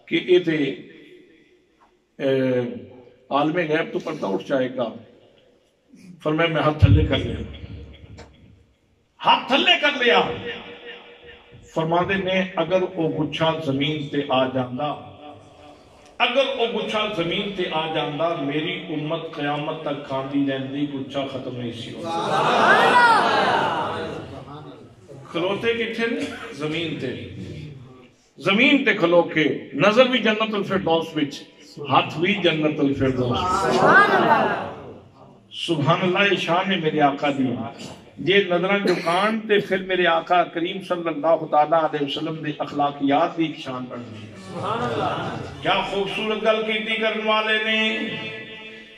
کہ یہ تے عالم غیب تو پردہ اٹھ جائے گا فرمایا میں ہاتھ تھلے کر لیا فرماندے نے اگر وہ گچھا زمین تے آ جاندہ میری امت قیامت تک کھاندی رہندی گچھا ختم نہیں سی ہوتا کھلوتے کتھے زمین تے کھلو کے نظر بھی جنت الفردوس وچ ہاتھ بھی جنت الفردوس سبحان اللہ شان نے میرے آقا دی یہ نظران جکان تے پھر میرے آقا کریم صلی اللہ علیہ وسلم دے اخلاقیات دی شان پڑھ دی کیا خوبصورت گل کیتی کرن والے نے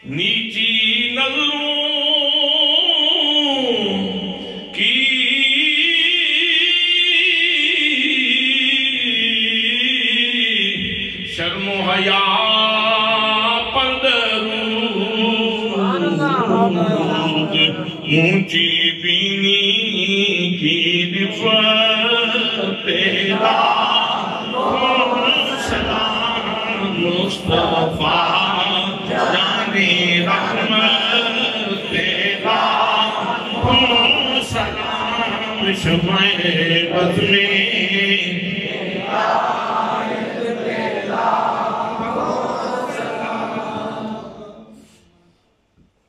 نیچی نظروں کی شرم و حیا اونچی بینی کی رفت تیرا سلام مصطفیٰ جانی رحمت تیرا سلام شمع بز میں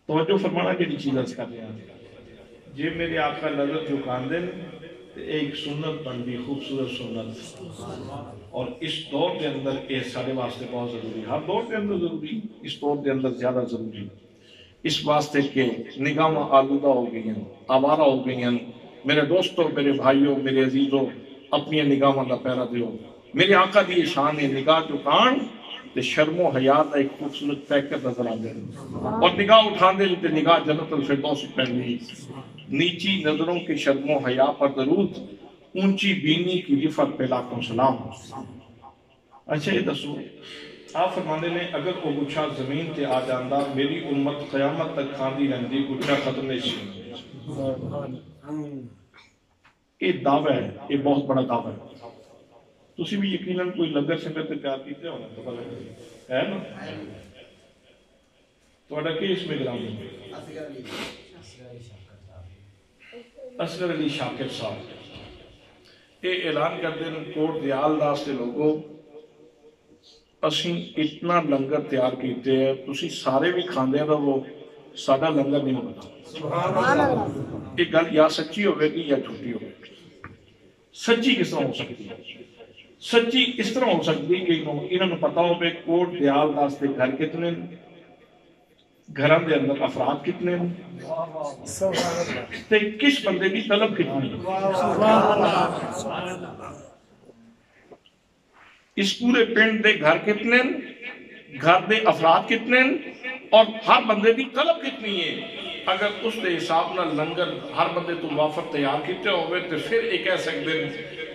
توجہ فرمانا کہ چیز از کر رہے ہیں یہ میرے آقا نظر جھکان دیں ایک سنت بندی خوبصورت سنت اور اس دور کے اندر یہ سارے واسطے بہت ضروری ہر دور کے اندر ضروری اس دور کے اندر زیادہ ضروری اس واسطے کہ نگاہ آلودہ ہو گئی ہیں آوارہ ہو گئی ہیں میرے دوستوں میرے بھائیوں میرے عزیزوں اپنی نگاہ نہ پیرا دیو میرے آقا دی شان ہے نگاہ جھکان تے شرم و حیا دا ایک خوبصورت پیکر نظر آ گئے اور نگاہ اٹھان دے تے نگاہ جنت الفردوس پہنی نیچی نظروں کے شرم و حیا پر درود اونچی بینی کی رفت پہ لاکھوں سلام اچھا یہ دسو آپ فرمانے نے اگر وہ گچھا زمین تے آ جاندہ میری امت قیامت تک کھاندی رہندی گچھا ختم نہیں سی یہ دعویٰ ہے یہ بہت بڑا دعویٰ ہے تسی بھی یقیناً کوئی لنگر سنگر تے پیار کیتے ہونا تو ہے نا تو اڈا کہ اس میں گرام اصغر علی شاکر صاحب یہ اعلان کر دیں کوٹ دیال داس کے لوگوں اسیں اتنا لنگر تیار کیتے ہیں تسی سارے بھی کھاندے ہیں وہ سادہ لنگر نہیں ہوتا ایک گل یا سچی ہوئے گی یا جھوٹی ہوئے گی سچی کس طرح ہو سکتی ہے سچی اس طرح ہو سکتی کہ انہوں نے پتا ہو پہ کوٹ دیال داس کے گھر کتنے گھران دے اندر افراد کتنے تے کس بندے کی طلب کتنی اس پورے پنڈ دے گھر کتنے گھر دے افراد کتنے اور ہر بندے کی طلب کتنی ہے اگر اس دے حساب نہ لنگر ہر بندے تو وافر تیار کیتے ہوئے تو پھر ایک کہہ سکتے ہیں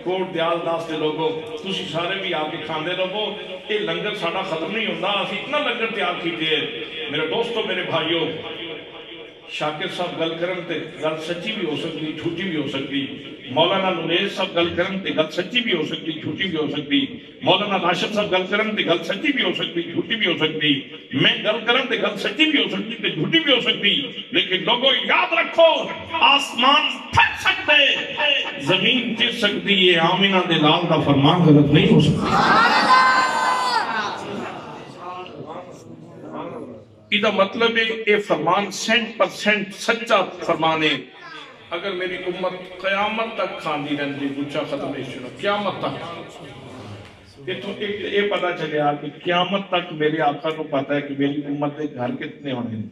کوٹ دیال داس کے لوگوں تسی سارے بھی آ کے کھاندے رہو یہ لنگر ساڈا ختم نہیں ہوتا اسی اتنا لنگر تیار کیتے ہیں میرے دوستو میرے بھائیوں شاکر صاحب گل کرن تے گل سچی بھی ہو سکتی جھوٹی بھی ہو سکتی مولانا نوریز صاحب گل کرن تے گل سچی بھی ہو سکتی جھوٹی بھی ہو سکتی مولانا راشد صاحب گل کرن تے گل سچی بھی ہو سکتی جھوٹی بھی ہو سکتی میں گل کرن تے گل سچی بھی ہو سکتی تے جھوٹی بھی ہو سکتی لیکن لوگوں یاد رکھو آسمان پھٹ سکتے زمین گر سکتی ہے آمینہ دے لال دا فرمان غلط نہیں ہو سکتا یہ مطلب ہے یہ فرمان 100% سچا فرمان ہے اگر میری امت قیامت تک کھاندی رہندی گچا ختم نہیں شروع قیامت تک یہ پتا چلے کہ قیامت تک میرے آقا کو پتا ہے کہ میری امت کے گھر کتنے ہونے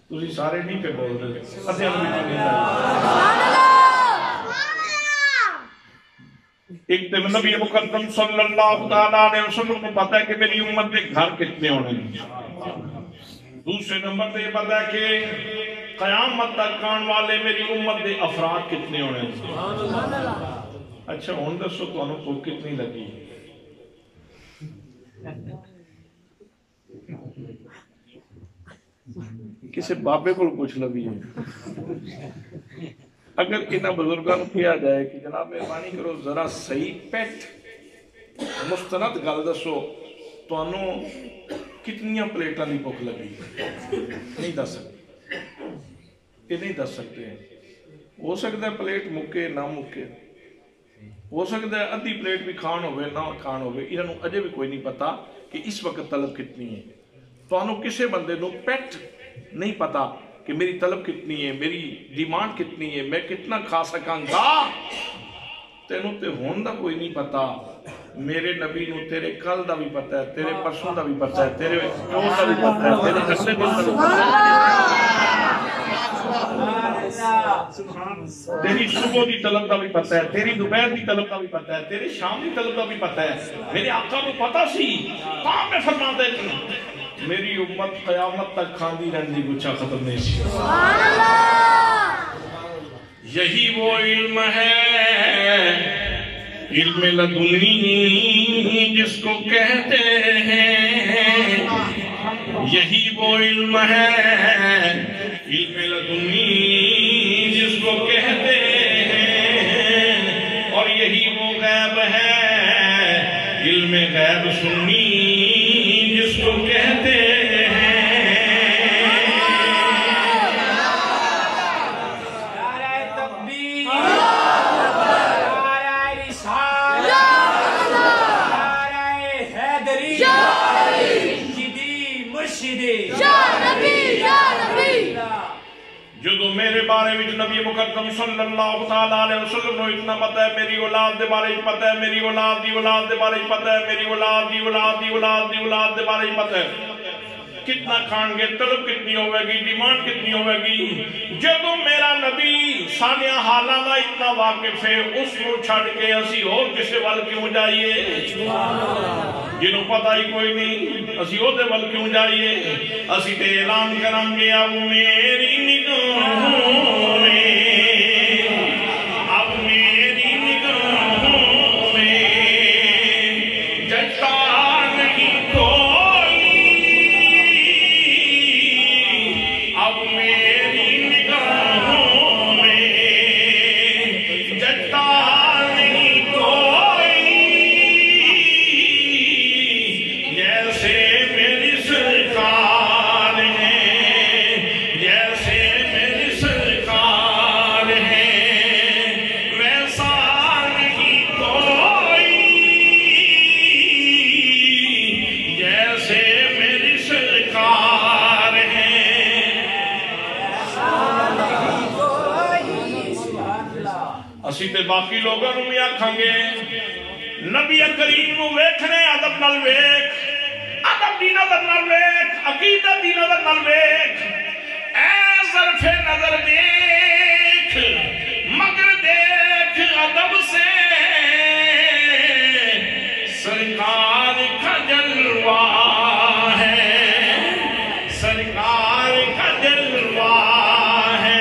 تسی سارے نہیں پہ بول رہے ایک دن نبی مقدم صلی اللہ علیہ وسلم کو پتا ہے کہ میری امت کے گھر کتنے ہونے دوسرے نمبر پہ یہ پتا ہے کہ قیامت تک آنے والے میری امت کے افراد کتنے ہونے اچھا ہوں دسو تو انہوں کو کتنی لگی کسی بابے کو پوچھ لگی ہے اگر انہاں بزرگاں نوں کہا جائے کہ جناب مہربانی کرو ذرا صحیح پیٹ مستند گل دسو تانوں کتنیاں پلیٹاں دی بھوک لگی نہیں دس سکتے یہ نہیں دس سکتے ہو سکتا ہے پلیٹ مکے نہ مکے ہو سکتا ہے ادھی پلیٹ بھی کھان ہوئے نہ کھان ہوئے انہاں نوں اجے بھی کوئی نہیں پتا کہ اس وقت طلب کتنی ہے تانوں کسے بندے نوں پیٹ نہیں پتا کہ میری طلب کتنی ہے میری ڈیمانڈ کتنی ہے میں کتنا کھا سکاں گا تینوں تے ہون دا کوئی نہیں پتا میرے نبی نو تیرے کل دا بھی پتا ہے تیرے پرسوں دا بھی پتا ہے تیرے کیوں دا بھی پتا ہے تیرے اگلے دن دا بھی پتا ہے تیری صبح دی طلب دا بھی پتا ہے تیری دوپہر دی طلب دا بھی پتا ہے تیری شام دی طلب دا بھی پتا ہے میرے آقا کو پتا سی کام میں فرما دے میری امت قیامت تک کھاندی رہندی گچھا ختم نہیں سی یہی وہ علم ہے علم لدنی جس کو کہتے ہیں یہی وہ علم ہے علم لدنی جس کو کہتے ہیں اور یہی وہ غیب ہے علم غیب سنی جس کو کہتے ہیں نعرہ تکبیر نعرہ رسالت نعرہ حیدری مرشدی یا نبی یا نبی جو میرے بارے میں نبی مقدم صلی اللہ علیہ وسلم نے اتنا پتا ہے میری اولاد دے بارے میں پتا ہے میری اولاد دی اولاد دے بارے میں پتا ہے میری اولاد دی اولاد دی اولاد دی اولاد دے بارے میں پتا ہے کتنا کھان گے طلب کتنی ہوئے گی ڈیمانڈ کتنی ہوئے گی جب میرا نبی سانیہ حالاں دا اتنا واقف ہے اس کو چھڑ کے اسی اور کسے وال کیوں جائیے جنہوں پتہ ہی کوئی نہیں اسی اور دے وال کیوں جائیے اسی تے اعلان کریں گے اب میری نگاہوں میں اب میری نگاہوں میں ججتا نہیں کوئی اب میری نگاہوں میں ججتا نہیں کوئی جیسے میری سرکار ہے جیسے میری سرکار ہے ویسا نہیں کوئی جیسے میری سرکار ہے اسی تے باقی لوگوں نوں بھی آکھاں گے نبی کریم نوں ویکھنے ادب نال ویکھ ادب دی نظر نال ویکھ عقیدت دی نظر نال ویکھ اے ظرف نظر دیکھ مگر دیکھ ادب سے سرکار کا جلوہ ہے سرکار کا جلوہ ہے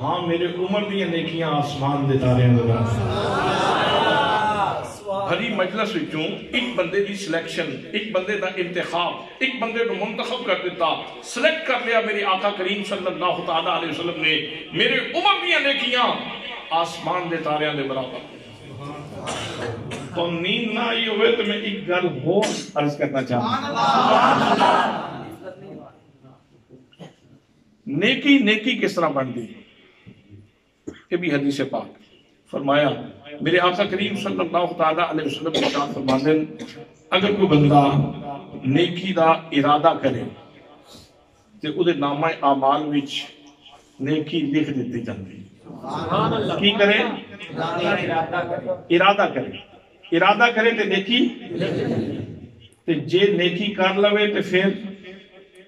ہاں میرے عمر دیا نیکیاں آسمان دے تارے اندر بھری مجلس وچوں ایک بندے دی سلیکشن، ایک بندے دا انتخاب، ایک بندے کو منتخب کر دیتا، سلیکٹ کر لیا میری آقا کریم صلی اللہ تعالیٰ علیہ وسلم نے، میرے عمر دیا نیکیاں آسمان دے تاریاں دے برابر۔ تو نیند نہ آئی ہوئے تو میں ایک گل ہو عرض کرنا چاہتا ہوں۔ نیکی کس طرح بن گئی؟ یہ بھی حدیث پاک فرمایا میرے آقا کریم صلی اللہ تعالیٰ علیہ وسلم نے ارشاد فرماتے ہیں اگر کوئی بندہ نیکی دا ارادہ کرے تو اودے نامہ اعمال وچ نیکی لکھ دیتی جاتی۔ کی کرے؟ ارادہ کرے تے نیکی تے جے نیکی کر لوے تے پھر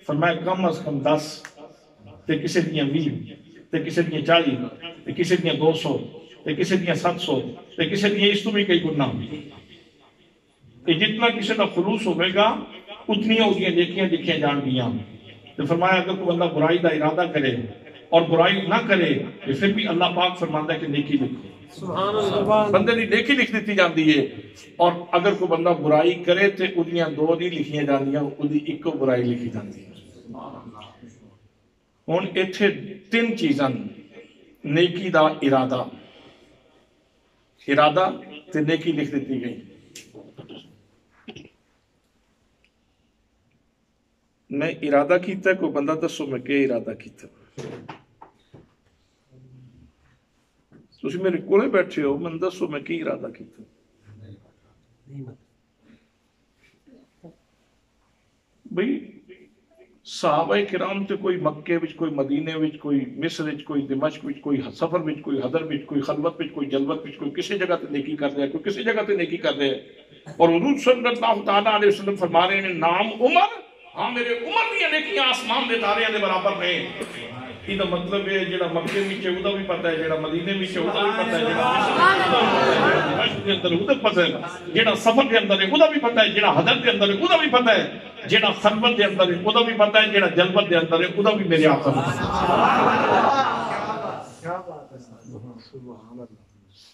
فرمایا کم از کم 10 تے کسی دیاں 20 تے کسی دیاں 40 تے کسی دیاں 200 تے کسی دیاں 700 تے کسی دیاں اس تو بھی کئی گنا، جتنا کسی کا خلوص ہوئے گا اتنی ہوگی نیکیاں لکھیاں جان گیاں۔ تو فرمایا اگر کوئی بندہ برائی دا ارادہ کرے اور برائی نہ کرے تو پھر بھی اللہ پاک فرماتا ہے کہ نیکی لکھو، سبحان اللہ، بندے نے نیکی لکھ دیتی جاتی ہے۔ اور اگر کوئی بندہ برائی کرے تو ادیاں 2 نہیں لکھیاں جاندیاں، ادی 1 برائی لکھی جاتی ہے۔ ہن ایتھے 3 چیزاں، نیکی دا ارادہ تے نیکی لکھ دیتی گئی۔ میں ارادہ کیتا ہے، کوئی بندہ دسو میں کیا ارادہ کیتا؟ تسی میرے کولے بیٹھے ہو، میں دسو میں کی ارادہ کیتا؟ بھئی صحابہ کرام تے کوئی مکے وچ، کوئی مدینے وچ، کوئی مصر وچ، کوئی دمشق وچ، کوئی سفر وچ، کوئی حضر وچ، کوئی خلوت وچ، کوئی جلوت وچ، کوئی کسی جگہ تے نیکی کر رہا ہے، کوئی کسی جگہ تے نیکی کر رہا ہے۔ اور حضور صلی اللہ تعالیٰ علیہ وسلم فرما رہے ہیں نام عمر، ہاں میرے عمر دیا نیکیاں آسمان دے تاریاں دے برابر نے۔ یہ مطلب ہے جڑا مکے وچ ہے وہ بھی پتہ ہے، جڑا مدینے وچ ہے وہ بھی پتہ ہے، جڑا مصر دے اندر وہ پتہ ہے، جڑا سفر دے اندر ہے وہ بھی پتہ ہے، جڑا حضر دے اندر ہے وہ بھی پتہ ہے، جڑا خلوت دے اندر ہے وہ بھی پتہ ہے، جڑا جلوت دے اندر ہے وہ بھی میرے آقا ہے۔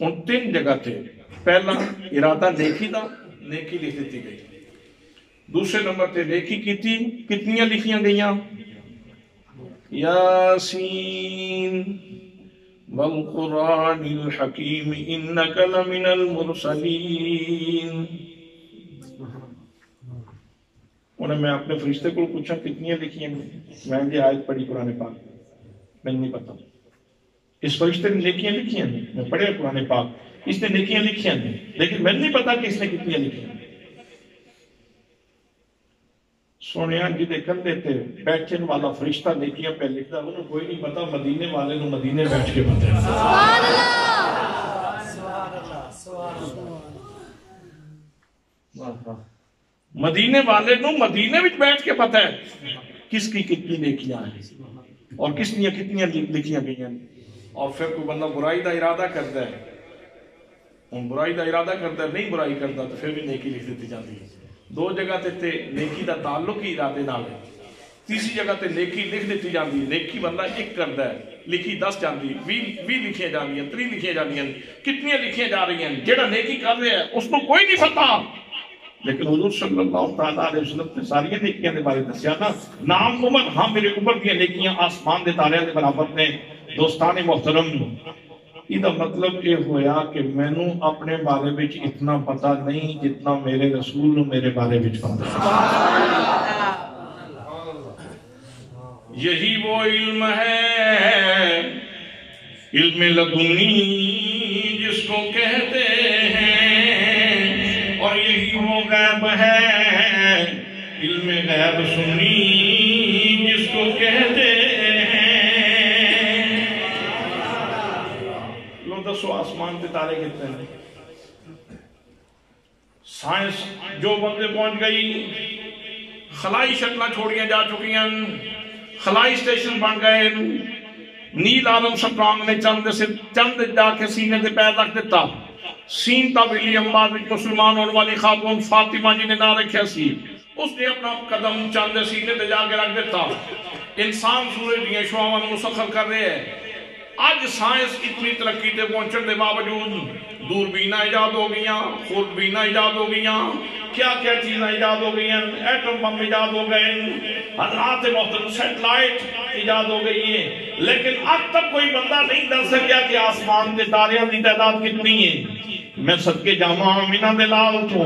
ان 3 جگہ تھے، پہلا ارادہ نیکی دا، نیکی لکھ دیتی گئی۔ دوسرے نمبر تے نیکی کیتی، کتنیاں لکھیاں گئیاں؟ یاسین والقرآن الحکیم انک لمن المرسلین۔ انہیں میں اپنے فرشتے کو پوچھا کتنیاں لکھیاں گئیں؟ میں نے آیت پڑھی قرآن پاک، میں نہیں پتا اس فرشتے نے نیکیاں لکھیاں نہیں، میں پڑھے قرآن پاک اس نے نیکیاں لکھیاں نہیں، لیکن میں نہیں پتا کہ اس نے کتنیاں لکھیاں۔ سونیا جی دے کندھے تے بیٹھن والا فرشتہ نیکیاں پہ لکھتا، انہوں کوئی نہیں پتا، مدینے والے نو مدینے بیٹھ کے پتہ ہے۔ سبحان اللہ، مدینے والے نو مدینے وچ بیٹھ کے پتہ ہے کس کی کتنی نیکیاں ہیں اور کس نے کتنیاں لکھیاں گئیاں۔ اور پھر کوئی بندہ برائی دا ارادہ کرتا ہے، ہن برائی دا ارادہ کرتا ہے، نہیں برائی کرتا تو پھر بھی نیکی لکھ دیتی جاتی ہے۔ 2 جگہ تے نیکی دا تعلق ہی ارادے نال ہے، تیسری جگہ تے نیکی لکھ دیتی جاتی ہے۔ نیکی بندہ 1 کرتا ہے، لکھی 10 جاندی، 20 لکھیاں جاندی ہیں، 30 لکھیاں جاندی ہیں، کتنیاں لکھیاں جا رہی ہیں۔ جڑا نیکی کر رہا ہے اس کو کوئی نہیں پتا، لیکن حضور صلی اللہ تعالیٰ علیہ وسلم نے ساری نیکیاں دے بارے دسیا نا، نام عمر، ہاں میرے عمر دیا نیکیاں آسمان دے تاریاں دے برابر نے۔ دوستان محترم، یہ مطلب یہ ہویا کہ میں نو اپنے بارے وچ اتنا پتا نہیں جتنا میرے رسول نو میرے بارے وچ پتا ہے۔ یہی وہ علم ہے، علم لدنی جس کو کہتے ہیں، اور یہی وہ غیب ہے، علم غیب سنی جس کو کہتے ہیں۔ لو دسو آسمان پہ تارے کتنے ہیں؟ سائنس جو بندے پہنچ گئی، خلائی شکلیں چھوڑیاں جا چکی ہیں، خلائی اسٹیشن بن گئے، نیل عالم سٹرانگ نے چند جا کے سینے سے پیر رکھ دیتا، سین تا ولیم بعد مسلمان ہونے والی خاتون فاطمہ جی نے نہ رکھا سی، اس نے اپنا قدم چند سینے تے جا کے رکھ دیتا۔ انسان سورج دیاں شعاواں مسخر کر رہے ہیں، آج سائنس اتنی ترقی تے پہنچن دے باوجود دوربینہ ایجاد ہو گئیاں، خوردبینہ ایجاد ہو گئیاں، کیا کیا چیزیں ایجاد ہو گئی ہیں، ایٹم بم ایجاد ہو گئے، حضرات محترم سیٹلائٹ ایجاد ہو گئی ہے، لیکن اب تک کوئی بندہ نہیں دس سکیا کہ آسمان کے تاریاں کی تعداد کتنی ہے۔ میں صدقے جامع آمینہ دے لال تو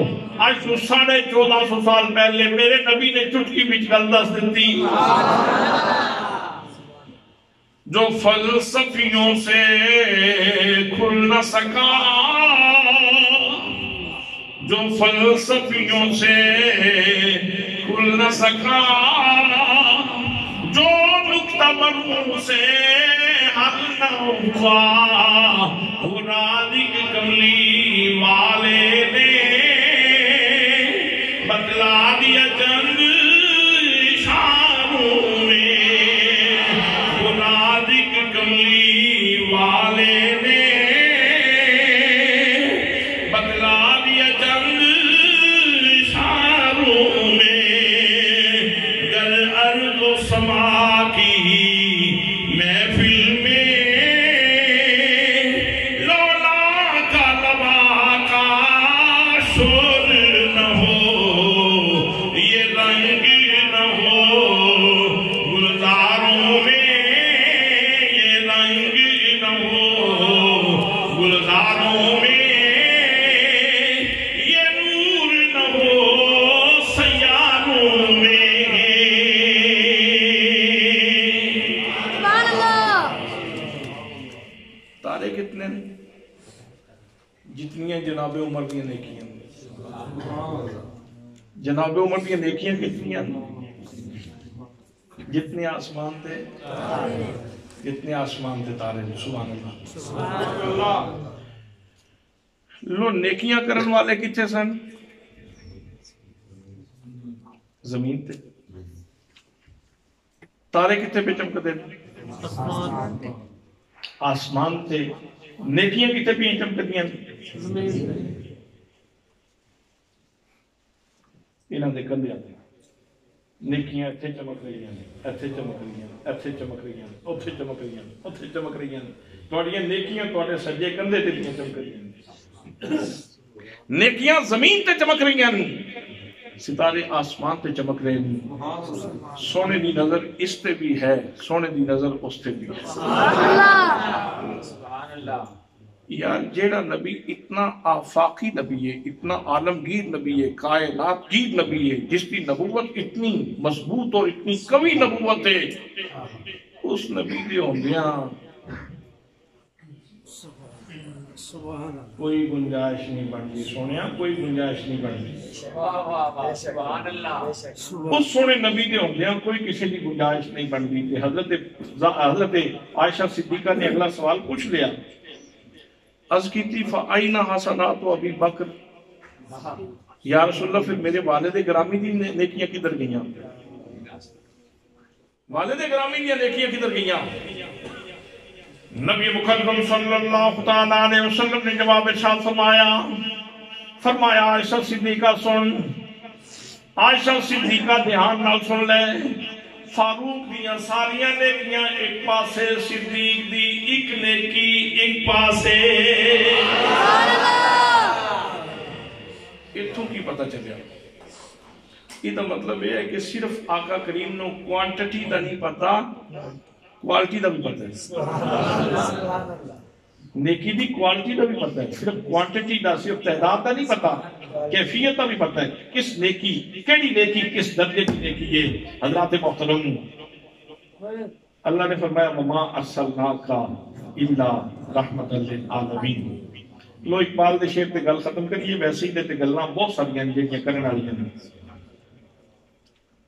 آج تو 1450 سال پہلے میرے نبی نے چٹکی بچ گل دس دیتی، جو فلسفیوں سے کھل نہ سکا، جو فلسفیوں سے کھل نہ سکا، جو نکتہ مرموم سے حل نہ ہوا، مرادی کی کملی والے نے بتلا دیا چند اشاروں میں، مرادی کی کملی والے نے بتلا دیا چند اشاروں میں، گر ارض و سما کی محفل میں لولا کا لبا کا شور نہ ہو، یہ رنگ نہ ہو گلزاروں میں، یہ رنگ نہ ہو گلزاروں میں، یہ نور نہ ہو سیاروں میں۔ سبحان اللہ تارے کتنے ہیں؟ جتنی جناب عمر کی نیکیاں، جناب عمر کی نیکیاں کتنی ہیں؟ جتنے آسمان تھے، جتنے آسمان تھے تارے، سبحان اللہ۔ لو نیکیاں کرن والے کتنے سن؟ زمین تے۔ تارے کتنے پہ چمکتے ہیں؟ آسمان تے۔ نیکیاں کتنے پہ چمکتی ہیں؟ انہاں دے کندھے آتے ہیں، نیکیاں اتھے چمک رہی ہیں، اتھے چمک رہی ہیں، اتھے چمک رہی ہیں، اتھے چمک رہی ہیں، اتھے چمک رہی ہیں، تواڈیاں نیکیاں تواڈے سجے کندھے تے نہیں چمک رہی ہیں، نیکیاں زمین تے چمک رہی ہیں، ستارے آسمان تے چمک رہے ہیں، سونے دی نظر اس تے بھی ہے، سونے دی نظر اس تے بھی ہے۔ سبحان اللہ۔ یار جیڑا نبی اتنا آفاقی نبی ہے، اتنا عالمگیر نبی ہے، کائنات گیر نبی ہے، جس کی نبوت اتنی مضبوط اور اتنی قوی نبوت ہے، اس نبی دے ہوندیاں کوئی گنجائش نہیں بنتی، سونیا کوئی گنجائش نہیں بنتی، واہ واہ واہ، سبحان اللہ۔ اس سونے نبی دے ہوندیاں کوئی کسی کی گنجائش نہیں بنتی۔ کہ حضرت عائشہ صدیقہ نے اگلا سوال پوچھ لیا، عرض کی تھی فَأَيْنَ حَسَنَاتُ أَبِي بَكْرٍ، یا رسول اللہ پھر میرے والد گرامی دی نیکیاں کدھر گئیاں؟ والد گرامی دی نیکیاں کدھر گئیاں؟ نبی مکرم صلی اللہ تعالیٰ علیہ وسلم نے جواب ارشاد فرمایا عائشہ صدیقہ سن، عائشہ صدیقہ دھیان نال سن لے، فاروق دیاں ساریاں نیکیاں ایک پاسے، صدیق دی ایک نیکی ایک پاسے۔ اتھوں کی پتہ چلیا؟ یہ تو مطلب یہ ہے کہ صرف آقا کریم نو کوانٹٹی دا نہیں پتا، کوالٹی دا بھی پتا ہے۔ نیکی دی کوالٹی دا بھی پتا ہے، صرف کوانٹٹی دا، صرف تعداد دا نہیں پتا، کیفیت دا بھی پتا ہے، کس نیکی، کیڑی نیکی کس درجے کی نیکی ہے۔ حضرات محترم، اللہ نے فرمایا وَمَا أَرْسَلْنَاكَ إِلَّا رَحْمَةً لِلْعَالَمِينَ۔ لو اقبال دے شعر تے گل ختم کریے، ویسے ہی تے گلاں بہت ساریاں جڑیاں کرن والیاں نے۔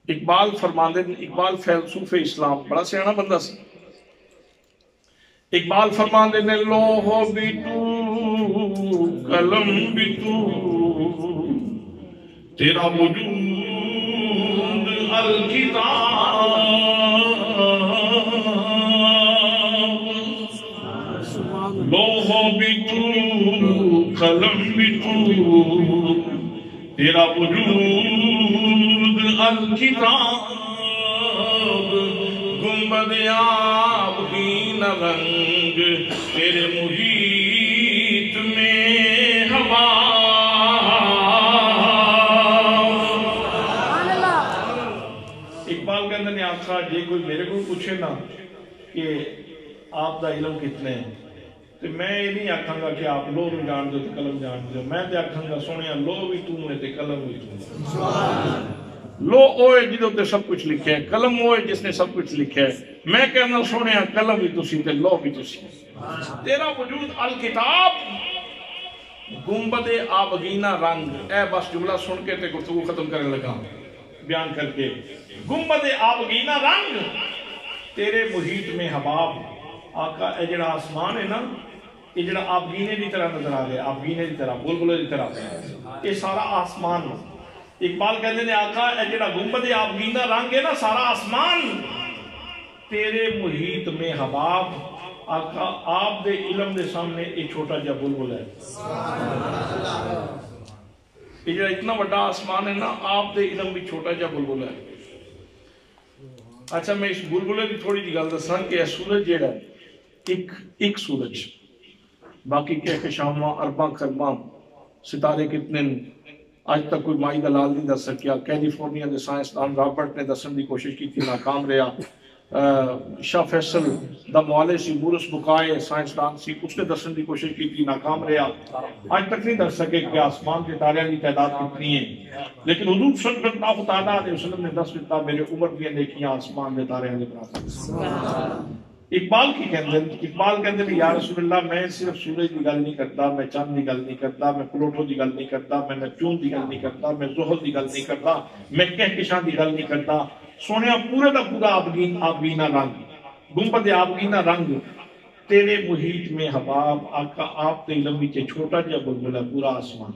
اقبال فرماندے، اقبال فیلسوف اسلام بڑا سیاںا بندہ سی۔ اقبال فرماندے نے لوح بھی تو قلم بھی تو، تیرا وجود الکتاب، لوح بھی تو قلم بھی تو، تیرا وجود الکتاب، گنبد آب کی نہ رنگ تیرے محیط میں ہوا اقبال کہندے نے آخا جے کوئی میرے کو پوچھے نا کہ آپ دا علم کتنے ہیں تو میں یہ نہیں آکھاں گا کہ آپ لوہ بھی جان دو تو قلم جان دو میں تے آکھاں گا سونیا لوہ بھی تو نے تے قلم بھی تو لوہ اوئے جدوں تے سب کچھ لکھے ہے قلم اوئے جس نے سب کچھ لکھے ہے میں کہنا سونیا قلم بھی تسی تے لوہ بھی تسی تیرا وجود الکتاب گنبد آبگینہ رنگ اے بس جملہ سن کے تے گفتگو ختم کرنے لگا بیان کر کے گنبد آبگینہ رنگ تیرے محیط میں حباب آقا اے جڑا آسمان ہے نا یہ جڑا آبگینے دی طرح نظر آ گیا آبگینے دی طرح بلبلے دی طرح یہ سارا آسمان اقبال کہتے ہیں آقا اے جڑا گنبد آبگینہ رنگ ہے نا سارا آسمان تیرے محیط میں حباب آقا آپ دے علم دے سامنے ایک چھوٹا جا بلبل ہے یہ جڑا اتنا بڑا آسمان ہے نا آپ دے علم بھی چھوٹا جا بلبل ہے اچھا میں اس بلبلے کی تھوڑی جی گل دساں کہ سورج جیڑا ہے ایک سورج باقی کہکشاواں ارباں خرباں ستارے کتنے آج تک کوئی مائی دلال نہیں دس سکیا کیلیفورنیا دے سائنسدان رابرٹ نے دسن دی کوشش کی تھی ناکام رہا شاہ فیصل دا موالے سی مورس بکائے سائنسدان سی اس نے دسن دی کوشش کی تھی ناکام رہا آج تک نہیں دس سکے کہ آسمان کے تاریاں کی تعداد کتنی ہے لیکن حضور صلی اللہ علیہ وسلم نے دس دیتا میرے عمر بھی دیکھیاں آسمان کے تاریاں کے برابر اقبال کی کہندے ہیں یا رسول اللہ میں صرف سورج دی گل نہیں کرتا میں چاند دی گل نہیں کرتا میں پلوٹو دی گل نہیں کرتا میں نیپچون دی گل نہیں کرتا میں زحل دی گل نہیں کرتا میں کہکشاں دی گل نہیں کرتا سونیا پورے دا پورا آبگینہ رنگ گنبد آبگینہ رنگ تیرے محیط میں حباب آقا آپ تے علم وچ چھوٹا جا بلبل ہے پورا آسمان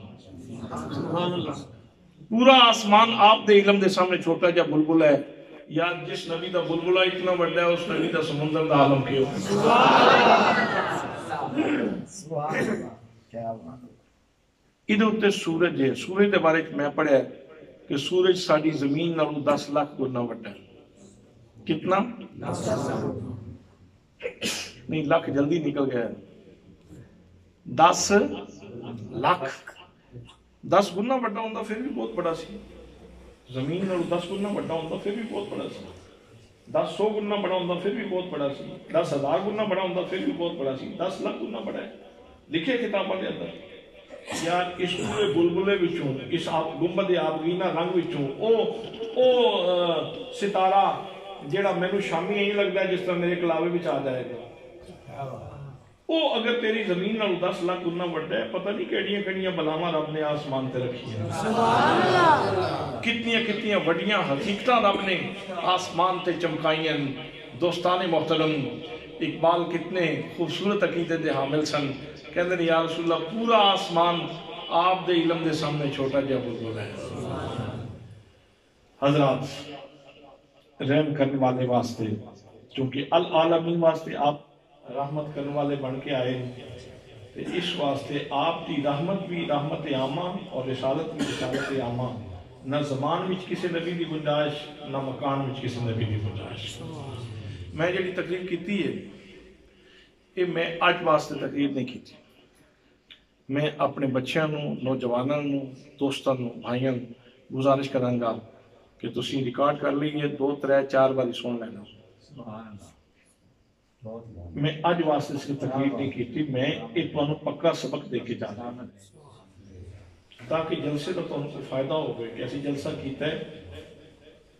پورا آسمان آپ دے علم دے سامنے چھوٹا جا بلبل ہے یا جس نبی دا بلبلہ اتنا بڑا ہے اس نبی دا سمندر دا عالم کیوں ادھر ہوتے سورج ہے سورج دے بارے میں پڑھا ہے کہ سورج ساڑی زمین نالوں 10 لاکھ گنا بڑا ہے کتنا؟ نہیں لاکھ جلدی نکل گیا ہے 10 لاکھ 10 گنا بڑا ہوندہ پھر بھی بہت بڑا سی زمین نالوں 10 گنا بڑا ہوندہ پھر بھی بہت بڑا سی 100 گنا بڑا ہوندہ پھر بھی بہت بڑا سی 10,000 گنا بڑا ہوندہ پھر بھی بہت بڑا سی 10 لاکھ گنا بڑا ہے لکھے کتابہ دے اندر یار اس پورے بلبلے وچوں اس گنبد آبگینہ رنگ وچوں او ستارہ جیڑا مینوں شامی نہیں لگتا ہے جس طرح میرے کلاوے وچ آ جائے گا او اگر تیری زمین نال 10 لاکھ گنا بڑا ہے پتہ نہیں کیڑیاں کیڑیاں بلاواں رب نے آسمان تے رکھی ہیں سبحان اللہ کتنیاں وڈیاں حقیقتاں رب نے آسمان تے چمکائیاں دوستان محترم اقبال کتنے خوبصورت عقیدے دے حامل سن کہندے نے یا رسول اللہ پورا آسمان آپ دے علم دے سامنے چھوٹا جا بلبل ہے حضرات رحم کرنے والے واسطے چونکہ العالمین واسطے آپ رحمت کرنے والے بن کے آئے تو اس واسطے آپ کی رحمت بھی رحمت عامہ اور رسالت بھی رسالت عامہ نہ زمان وچ کسی نبی دی گنجائش نہ مکان وچ کسی نبی دی گنجائش میں جڑی تقریر کیتی ہے یہ میں آج واسطے تقریر نہیں کیتی میں اپنے بچیاں نو نوجواناں نو دوستاں نو بھائیاں گزارش کراں گا کہ تسی ریکارڈ کر لیجئے 2 3 4 بار سن لینا میں آج واسطے صرف تقریر نہیں کیتی میں ایک تانوں پکا سبق دے کے جانا تاکہ جلسے کا تانوں کو فائدہ ہو گئے کہ اسی جلسہ کیتا ہے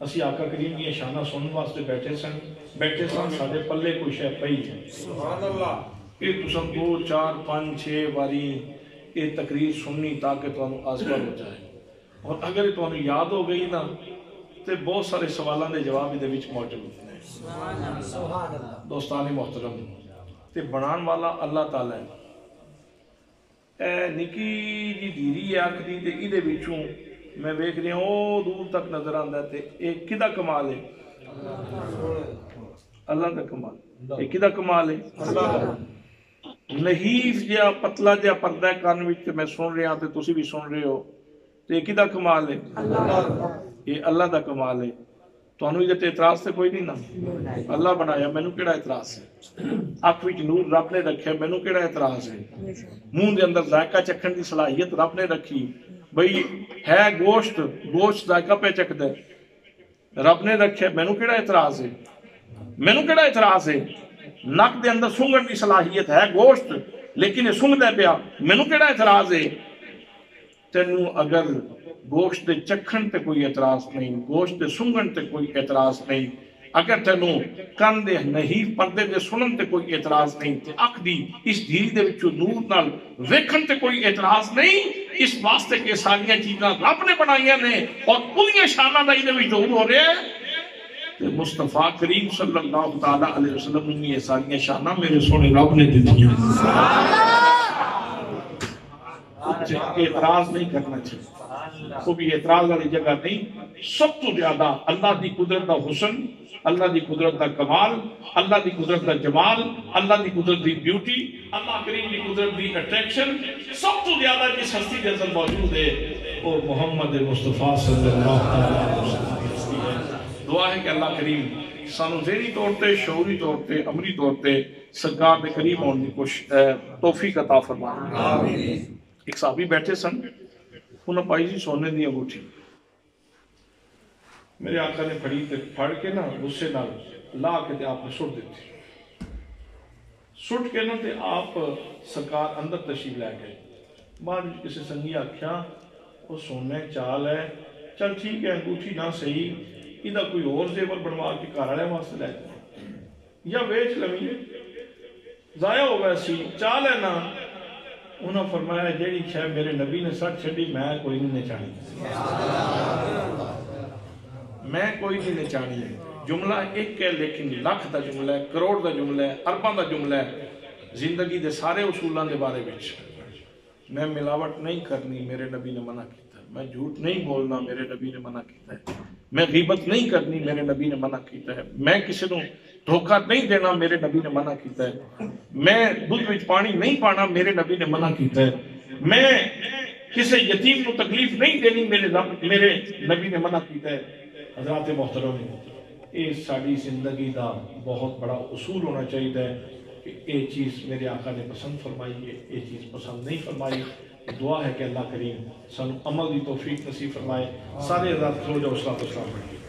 اسی آقا کریم کی شانہ سننے واسطے بیٹھے سن ساڈے پلے کوئی شے پئی ہے سبحان اللہ یہ تساں 2 4 5 6 باری یہ تقریر سننی تاکہ تانوں آسمان ہو جائے اور اگر تانوں یاد ہو گئی نا تے بہت سارے سوالاں دے جواب دے وچ موجود ہیں سبحان اللہ دوستان محترم تے بنان والا اللہ تعالی ہے اے نکی جی دیری آکھدی تے ایدے وچوں میں دیکھ رہی ہوں دور تک نظر آندا ہے تے اے کدا کمال ہے اللہ دا کمال اے کدا کمال ہے اللہ لحیف جا پتلا جا پردہ کان وچ تے میں سن رہا تے تسی بھی سن رہے ہو تے کدا کمال ہے اللہ دا کمال ہے ਤੁਹਾਨੂੰ ਇਹਦੇ ਤੇ ਇਤਰਾਜ਼ ਤੇ ਕੋਈ ਨਹੀਂ ਨਾ। ਅੱਲਾ ਬਣਾਇਆ, ਮੈਨੂੰ ਕਿਹੜਾ ਇਤਰਾਜ਼ ਹੈ। ਅੱਖ ਵਿੱਚ ਨੂਰ ਰੱਬ ਨੇ ਰੱਖਿਆ, ਮੈਨੂੰ ਕਿਹੜਾ ਇਤਰਾਜ਼ ਹੈ। ਮੂੰਹ ਦੇ ਅੰਦਰ ਜ਼ਾਇਕਾ ਚੱਖਣ ਦੀ ਸਲਾਹੀਅਤ ਰੱਬ ਨੇ ਰੱਖੀ, ਬਈ ਹੈ ਗੋਸ਼ਤ, ਗੋਸ਼ਤ ਜ਼ਾਇਕਾ ਪੇ ਚੱਖਦਾ ਰੱਬ ਨੇ ਰੱਖਿਆ, ਮੈਨੂੰ ਕਿਹੜਾ ਇਤਰਾਜ਼ ਹੈ। ਮੈਨੂੰ ਕਿਹੜਾ ਇਤਰਾਜ਼ ਹੈ। ਨੱਕ ਦੇ ਅੰਦਰ ਸੁੰਘਣ ਦੀ ਸਲਾਹੀਅਤ ਹੈ ਗੋਸ਼ਤ, لیکن یہ سنگ دے پیا، مینوں کیڑا اعتراض ہے؟ تینوں اگر گوشت دے چکھن تے کوئی اعتراض نہیں، گوشت دے سنگن تے کوئی اعتراض نہیں، اگر تینوں کن دے نہیں پردے دے سنن تے کوئی اعتراض نہیں، تے اکھ دی اس دھیری دے وچوں نور نال ویکھن تے کوئی اعتراض نہیں، اس واسطے کہ ساریاں چیزاں رب نے بنائیاں نے اور انہی شاناں دا ایدے وچ ظہور ہو رہا ہے۔ تے مصطفیٰ کریم صلی اللہ تعالیٰ علیہ وسلم نے یہ ساریاں شاناں میرے سونے رب نے دتیاں، اعتراض نہیں کرنا چاہیے، کوئی اعتراض والی جگہ نہیں۔ سب تو زیادہ اللہ دی قدرت دا حسن، اللہ دی قدرت دا کمال، اللہ دی قدرت دا جمال، اللہ دی قدرت دی بیوٹی، اللہ کریم دی قدرت دی اٹریکشن، سب تو زیادہ جس ہستی کے اندر موجود ہے وہ محمد مصطفیٰ صلی اللہ علیہ وسلم۔ دعا ہے کہ اللہ کریم سانو ذہنی طور تے، شعوری طور تے، عملی طور تے سرکار دے قریب ہونے کی توفیق عطا فرمائے۔ ایک صحابی بیٹھے سن، انہوں نے پائی سی سونے دی انگوٹھی، میرے آقا نے پھڑ کے نا غصے نال لا کے تے آپ نے سٹ دیتی، سٹ کے نا تے آپ سرکار اندر تشریف لے گئے۔ بعد کسی سنگی آکھیا وہ سونے چال ہے، چل ٹھیک ہے انگوٹھی نہ صحیح، ادھا کوئی اور زیور بنوا کے گھر والے واسطے لے جائے یا ویچ لویں، ضائع ہو گیا سی، چال ہے نا۔ انہوں نے فرمایا جیڑی شے میرے نبی نے سٹ چھڈی میں کوئی نہیں نچانی، میں کوئی نہیں نچانی۔ جملہ ایک ہے لیکن لاکھ دا جملہ ہے، کروڑ دا جملہ ہے، ارباں دا جملہ ہے۔ زندگی دے سارے اصولان دے بارے وچ میں ملاوٹ نہیں کرنی، میرے نبی نے منع کیتا ہے۔ میں جھوٹ نہیں بولنا، میرے نبی نے منع کیتا ہے۔ میں غیبت نہیں کرنی، میرے نبی نے منع کیتا ہے۔ میں کسی کو دھوکہ نہیں دینا، میرے نبی نے منع کیتا ہے۔ میں دودھ وچ پانی نہیں پانا، میرے نبی نے منع کیتا ہے۔ میں کسی یتیم کو تکلیف نہیں دینی، میرے نبی نے منع کیتا ہے۔ حضرات محترم، یہ ساری زندگی دا بہت بڑا اصول ہونا چاہیے کہ یہ چیز میرے آقا نے پسند فرمائی ہے، یہ چیز پسند نہیں فرمائی۔ دعا ہے کہ اللہ کریم سانو عمل دی توفیق نصیب فرمائے۔ سارے حضرات کھلو جاؤ، صلاۃ و سلام پڑھیں۔